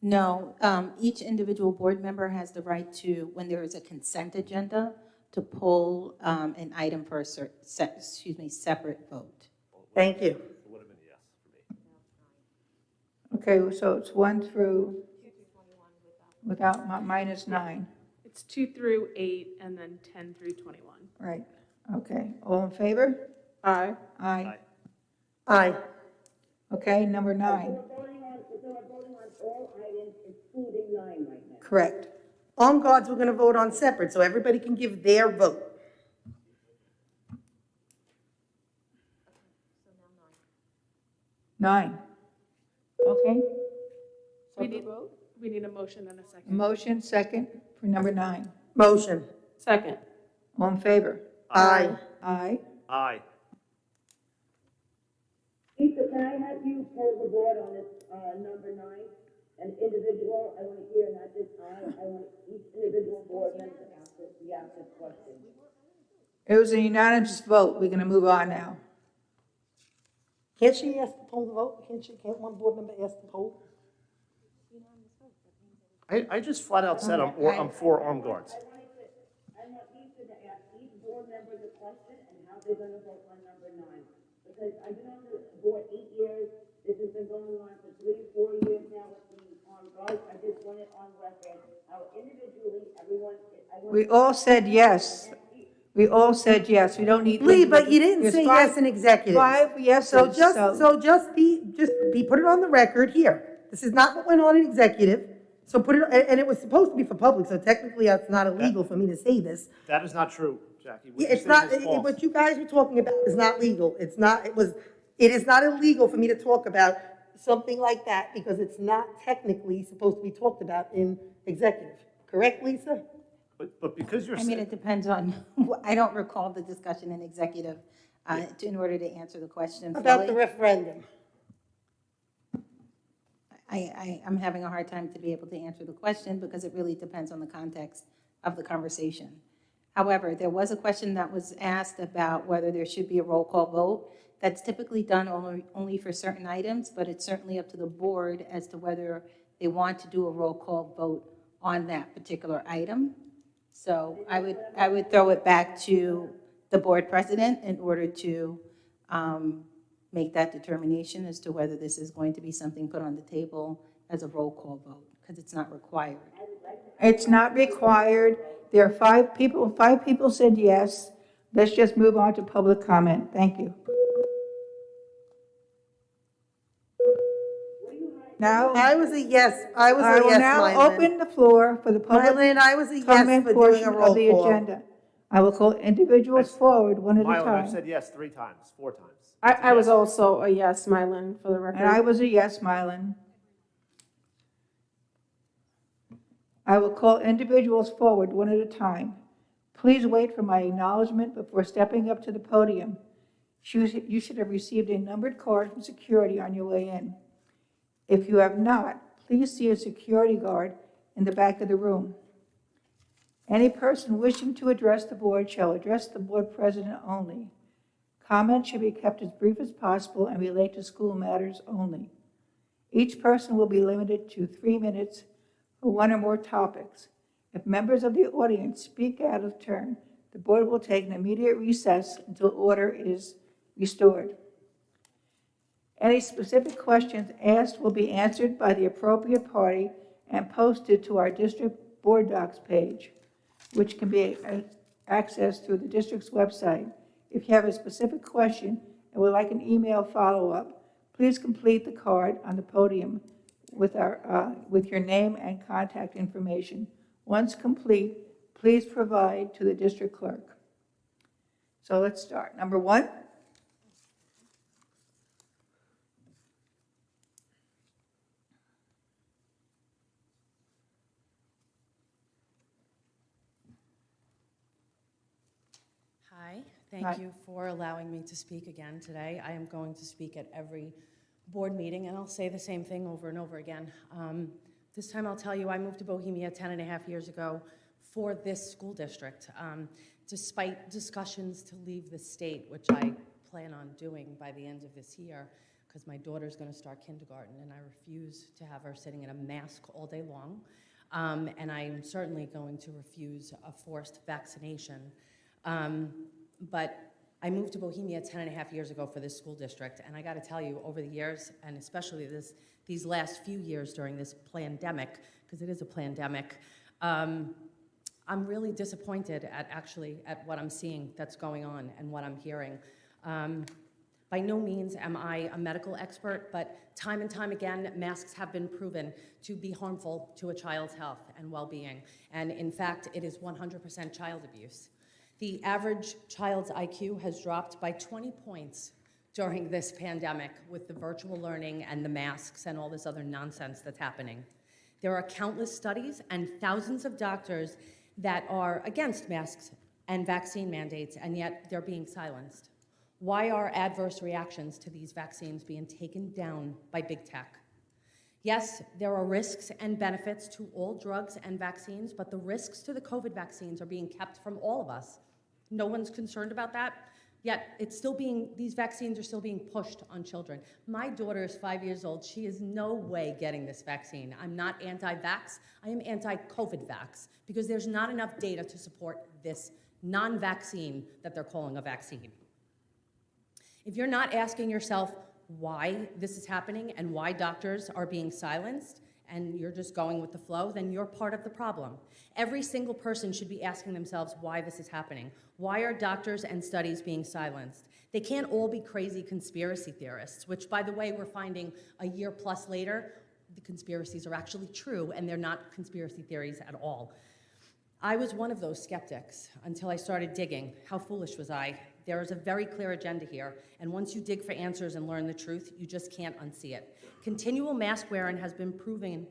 No, each individual board member has the right to, when there is a consent agenda, to pull an item for a separate vote. Thank you. It would have been a yes for me. Okay, so it's 1 through, without minus 9, It's 2 through 8 and then 10 through 21. right? Okay, all in favor? Aye. Aye. Aye. Okay, number 9, So we're voting on all items excluding 9 right now. correct. Armed guards we're going to vote on separate, so everybody can give their vote. Nine. Okay. We need a motion and a second. Motion second for number 9. Motion. Second. All in favor? Aye. Aye. Aye. Lisa, can I have you poll the board on this, number 9? An individual, I want to hear, not just I want each individual board member to ask this question. It was a unanimous vote. We're going to move on now. Can't she ask to poll the vote? Can't one board member ask to poll? I just flat out said I'm for armed guards. I want Lisa to ask each board member the question and how they're gonna vote on number 9. Because I've been on the board 8 years, this has been going on for 3, 4 years now with the armed guards. I just want it on record, how individually, everyone, We all said yes. We all said yes. We don't need. Lee, but you didn't There's say five- yes in executive. 5 yeses. So just put it on the record here. This is not what went on in executive. So put it, and it was supposed to be for public, so technically it's not illegal for me to say this. That is not true, Jackie. What Yeah, you're it's not, saying is false. what you guys were talking about is not legal. It is not illegal for me to talk about something like that because it's not technically supposed to be talked about in executive. Correct, Lisa? But because you're I mean, saying, it depends on, I don't recall the discussion in executive in order to answer the question About the fully. referendum. I'm having a hard time to be able to answer the question because it really depends on the context of the conversation. However, there was a question that was asked about whether there should be a roll call vote. That's typically done only for certain items, but it's certainly up to the board as to whether they want to do a roll call vote on that particular item. So I would throw it back to the board president in order to make that determination as to whether this is going to be something put on the table as a roll call vote, because it's not required. It's not required. There are 5 people. 5 people said yes. Let's just move on to public comment. Thank you. Now, I was a yes, I was I a will yes, now Mylan. open the floor for the public Mylan, I was a yes comment for doing portion a of roll the call. agenda. I will call individuals forward one at a Mylan, I've time. said yes 3 times, 4 times. I was also a yes, Mylan, for the record. And I was a yes, Mylan. I will call individuals forward one at a time. Please wait for my acknowledgement before stepping up to the podium. You should have received a numbered card from security on your way in. If you have not, please see a security guard in the back of the room. Any person wishing to address the board shall address the board president only. Comments should be kept as brief as possible and relate to school matters only. Each person will be limited to 3 minutes for one or more topics. If members of the audience speak out of turn, the board will take an immediate recess until order is restored. Any specific questions asked will be answered by the appropriate party and posted to our district board docs page, which can be accessed through the district's website. If you have a specific question and would like an email follow-up, please complete the card on the podium with your name and contact information. Once complete, please provide to the district clerk. So let's start. Number 1. Hi, Hi. thank you for allowing me to speak again today. I am going to speak at every board meeting, and I'll say the same thing over and over again. This time I'll tell you, I moved to Bohemia 10.5 years ago for this school district, despite discussions to leave the state, which I plan on doing by the end of this year, because my daughter's going to start kindergarten, and I refuse to have her sitting in a mask all day long, and I'm certainly going to refuse a forced vaccination. But I moved to Bohemia 10.5 years ago for this school district, and I got to tell you, over the years, and especially these last few years during this pandemic, because it is a pandemic, I'm really disappointed at what I'm seeing that's going on and what I'm hearing. By no means am I a medical expert, but time and time again, masks have been proven to be harmful to a child's health and well-being, and in fact, it is 100% child abuse. The average child's IQ has dropped by 20 points during this pandemic with the virtual learning and the masks and all this other nonsense that's happening. There are countless studies and thousands of doctors that are against masks and vaccine mandates, and yet they're being silenced. Why are adverse reactions to these vaccines being taken down by big tech? Yes, there are risks and benefits to all drugs and vaccines, but the risks to the COVID vaccines are being kept from all of us. No one's concerned about that, yet these vaccines are still being pushed on children. My daughter is 5 years old. She is no way getting this vaccine. I'm not anti-vax. I am anti-COVID vax because there's not enough data to support this non-vaccine that they're calling a vaccine. If you're not asking yourself why this is happening and why doctors are being silenced, and you're just going with the flow, then you're part of the problem. Every single person should be asking themselves why this is happening. Why are doctors and studies being silenced? They can't all be crazy conspiracy theorists, which, by the way, we're finding a year plus later, the conspiracies are actually true, and they're not conspiracy theories at all. I was one of those skeptics until I started digging. How foolish was I? There is a very clear agenda here, and once you dig for answers and learn the truth, you just can't unsee it. Continual mask wearing has been proven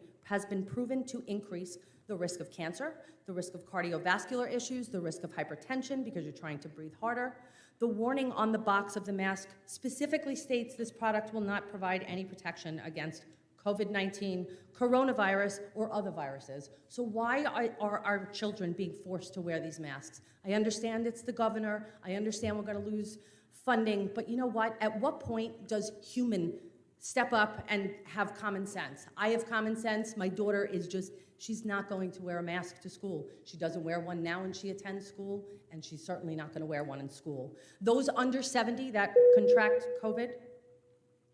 to increase the risk of cancer, the risk of cardiovascular issues, the risk of hypertension because you're trying to breathe harder. The warning on the box of the mask specifically states this product will not provide any protection against COVID-19, coronavirus, or other viruses. So why are our children being forced to wear these masks? I understand it's the governor. I understand we're going to lose funding. But you know what? At what point does human step up and have common sense? I have common sense. My daughter is she's not going to wear a mask to school. She doesn't wear one now when she attends school, and she's certainly not going to wear one in school. Those under 70 that contract COVID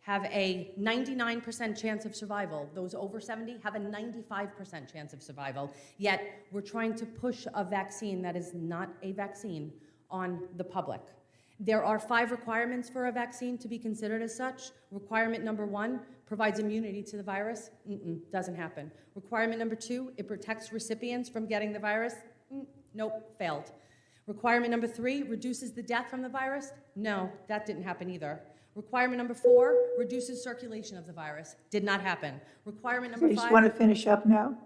have a 99% chance of survival. Those over 70 have a 95% chance of survival. Yet, we're trying to push a vaccine that is not a vaccine on the public. There are 5 requirements for a vaccine to be considered as such. Requirement number 1, provides immunity to the virus. Doesn't happen. Requirement number 2, it protects recipients from getting the virus. Nope, failed. Requirement number 3, reduces the death from the virus. No, that didn't happen either. Requirement number 4, reduces circulation of the virus. Did not happen. Requirement number 5. You just want to finish up now?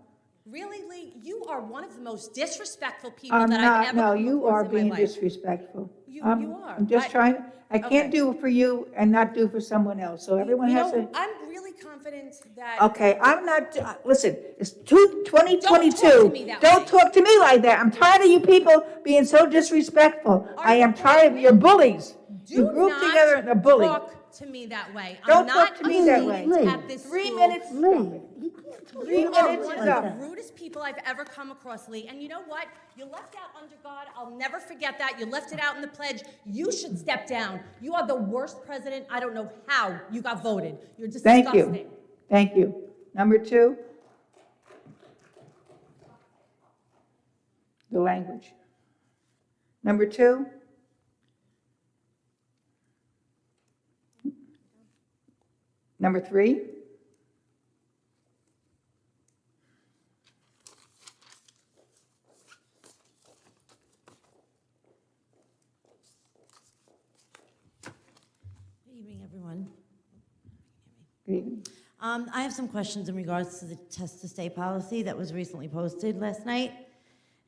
Really, Lee? You are one of the most disrespectful people that I've ever come across you are in my being life. disrespectful. You are. I'm just trying, I can't do it for you and not do for someone else, so everyone has to. I'm really confident that. Okay, I'm not, listen, it's 2022. Don't talk to me that Don't way. talk to me like that. I'm tired of you people being so disrespectful. I am tired of your bullies. You group together and a bully. Talk to me that way. Don't I'm talk not to me that way. elite at this 3 school. minutes. 3 You are minutes one is of up. the rudest people I've ever come across, Lee. And you know what? You left out under God. I'll never forget that. You left it out in the pledge. You should step down. You are the worst president. I don't know how you got voted. You're disgusting. Thank you. Thank you. Number 2. The language. Number 2. Number 3. Good evening, everyone. Good evening. I have some questions in regards to the test to stay policy that was recently posted last night.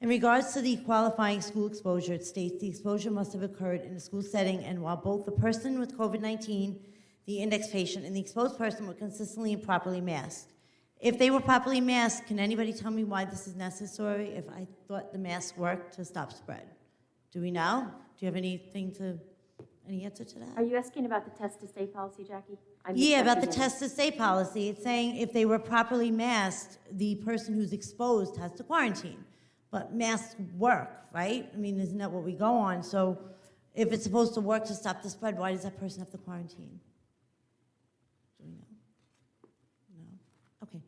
In regards to the qualifying school exposure, it states the exposure must have occurred in a school setting and while both the person with COVID-19, the index patient, and the exposed person were consistently and properly masked. If they were properly masked, can anybody tell me why this is necessary if I thought the mask worked to stop spread? Do we know? Do you have any answer to that? Are you asking about the test to stay policy, Jackie? I missed Yeah, that about the beginning. test to stay policy. It's saying if they were properly masked, the person who's exposed has to quarantine. But masks work, right? I mean, isn't that what we go on? So if it's supposed to work to stop the spread, why does that person have to quarantine? Do we know? No? Okay.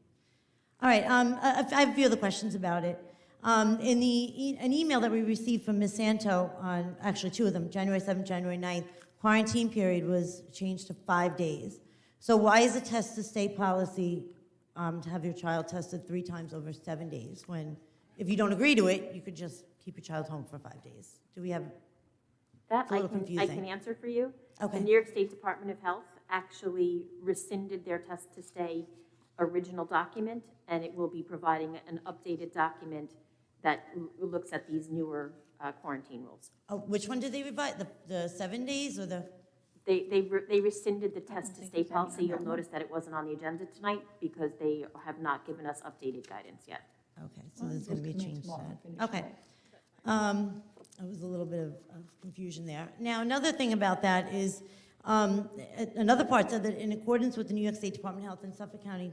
All right, I have a few other questions about it. In an email that we received from Ms. Santo on, actually 2 of them, January 7th, January 9th, quarantine period was changed to 5 days. So why is a test to stay policy to have your child tested 3 times over 7 days when, if you don't agree to it, you could just keep your child home for 5 days? Do we have, That it's a I little can confusing. answer for you. Okay. The New York State Department of Health actually rescinded their test to stay original document, and it will be providing an updated document that looks at these newer quarantine rules. Oh, which one did they revise? The 7 days or the? They rescinded the test to stay policy. You'll notice that it wasn't on the agenda tonight because they have not given us updated guidance yet. Okay, so there's going to be a change to that. Okay. There was a little bit of confusion there. Now, another thing about that is, another part said that in accordance with the New York State Department of Health and Suffolk County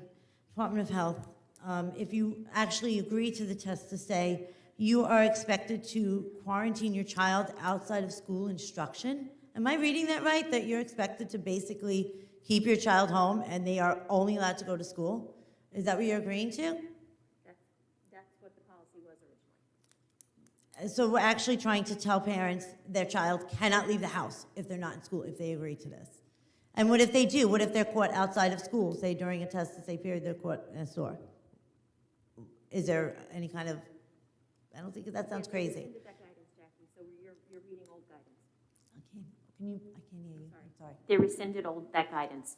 Department of Health, if you actually agree to the test to stay, you are expected to quarantine your child outside of school instruction. Am I reading that right? That you're expected to basically keep your child home and they are only allowed to go to school? Is that what you're agreeing to? That's what the policy was originally. So we're actually trying to tell parents their child cannot leave the house if they're not in school, if they agree to this. And what if they do? What if they're caught outside of school, say during a test to stay period, they're caught in a store? Is there any kind of, I don't think that sounds crazy. They rescinded that guidance, Jackie, so you're reading old guidance. Okay, I can't hear you, I'm sorry. They rescinded that guidance.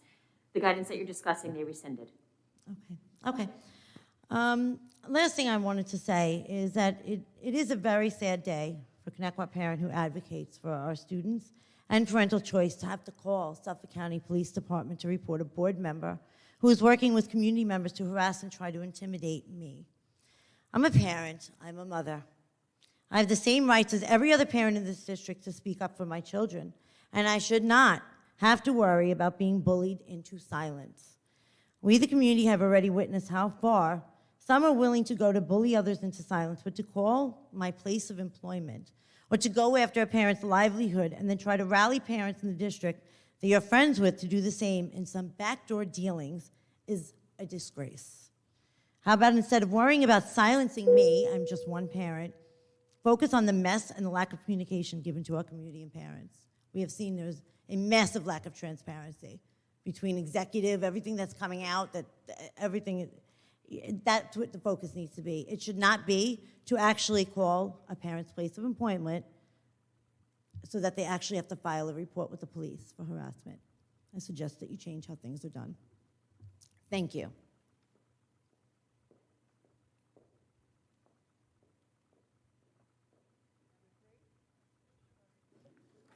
The guidance that you're discussing, they rescinded. Okay. Last thing I wanted to say is that it is a very sad day for Connecticut parent who advocates for our students and parental choice to have to call Suffolk County Police Department to report a board member who is working with community members to harass and try to intimidate me. I'm a parent, I'm a mother. I have the same rights as every other parent in this district to speak up for my children, and I should not have to worry about being bullied into silence. We, the community, have already witnessed how far some are willing to go to bully others into silence, but to call my place of employment, or to go after a parent's livelihood and then try to rally parents in the district that you're friends with to do the same in some backdoor dealings is a disgrace. How about instead of worrying about silencing me, I'm just one parent, focus on the mess and the lack of communication given to our community and parents. We have seen there's a massive lack of transparency between executive, everything that's coming out, that's what the focus needs to be. It should not be to actually call a parent's place of employment so that they actually have to file a report with the police for harassment. I suggest that you change how things are done. Thank you.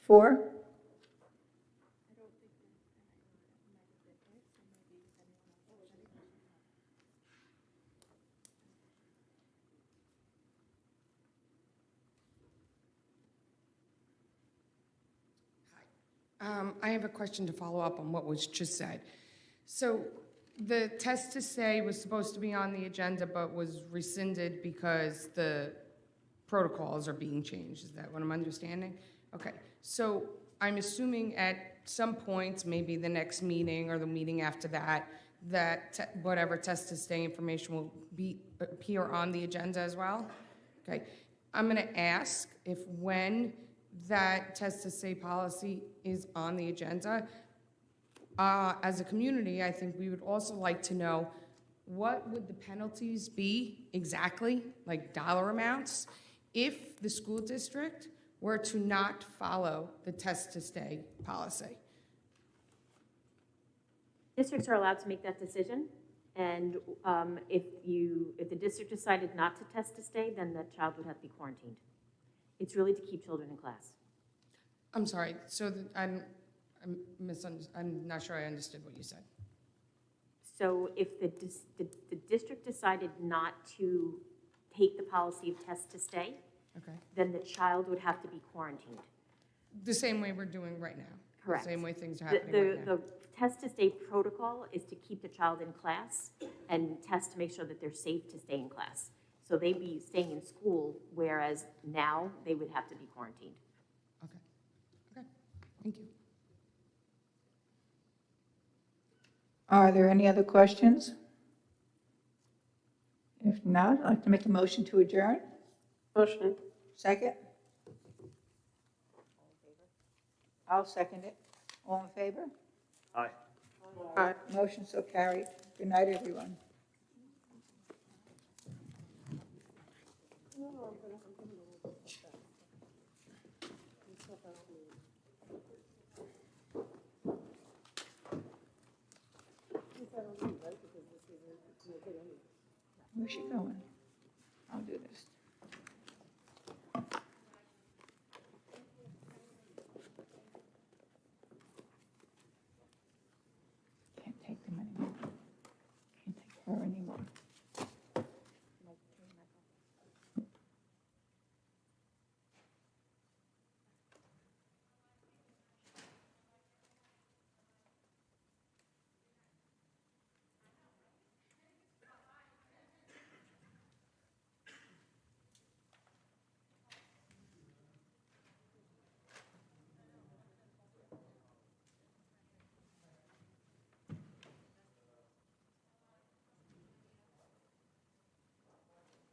Four? I have a question to follow up on what was just said. So the test to stay was supposed to be on the agenda but was rescinded because the protocols are being changed. Is that what I'm understanding? Okay, so I'm assuming at some point, maybe the next meeting or the meeting after that, that whatever test to stay information will appear on the agenda as well? Okay, I'm gonna ask if when that test to stay policy is on the agenda, as a community, I think we would also like to know what would the penalties be exactly, like dollar amounts, if the school district were to not follow the test to stay policy. Districts are allowed to make that decision, and if the district decided not to test to stay, then the child would have to be quarantined. It's really to keep children in class. I'm sorry, so I'm not sure I understood what you said. So if the district decided not to take the policy of test to stay, Okay. then the child would have to be quarantined. The same way we're doing right now? Correct. The same way things are happening right now? The test to stay protocol is to keep the child in class and test to make sure that they're safe to stay in class. So they'd be staying in school, whereas now they would have to be quarantined. Okay. Okay, thank you. Are there any other questions? If not, I'd like to make a motion to adjourn. Motion. Second? I'll second it. All in favor? Aye. Aye. Motion so carried. Good night, everyone. Where's she going? I'll do this.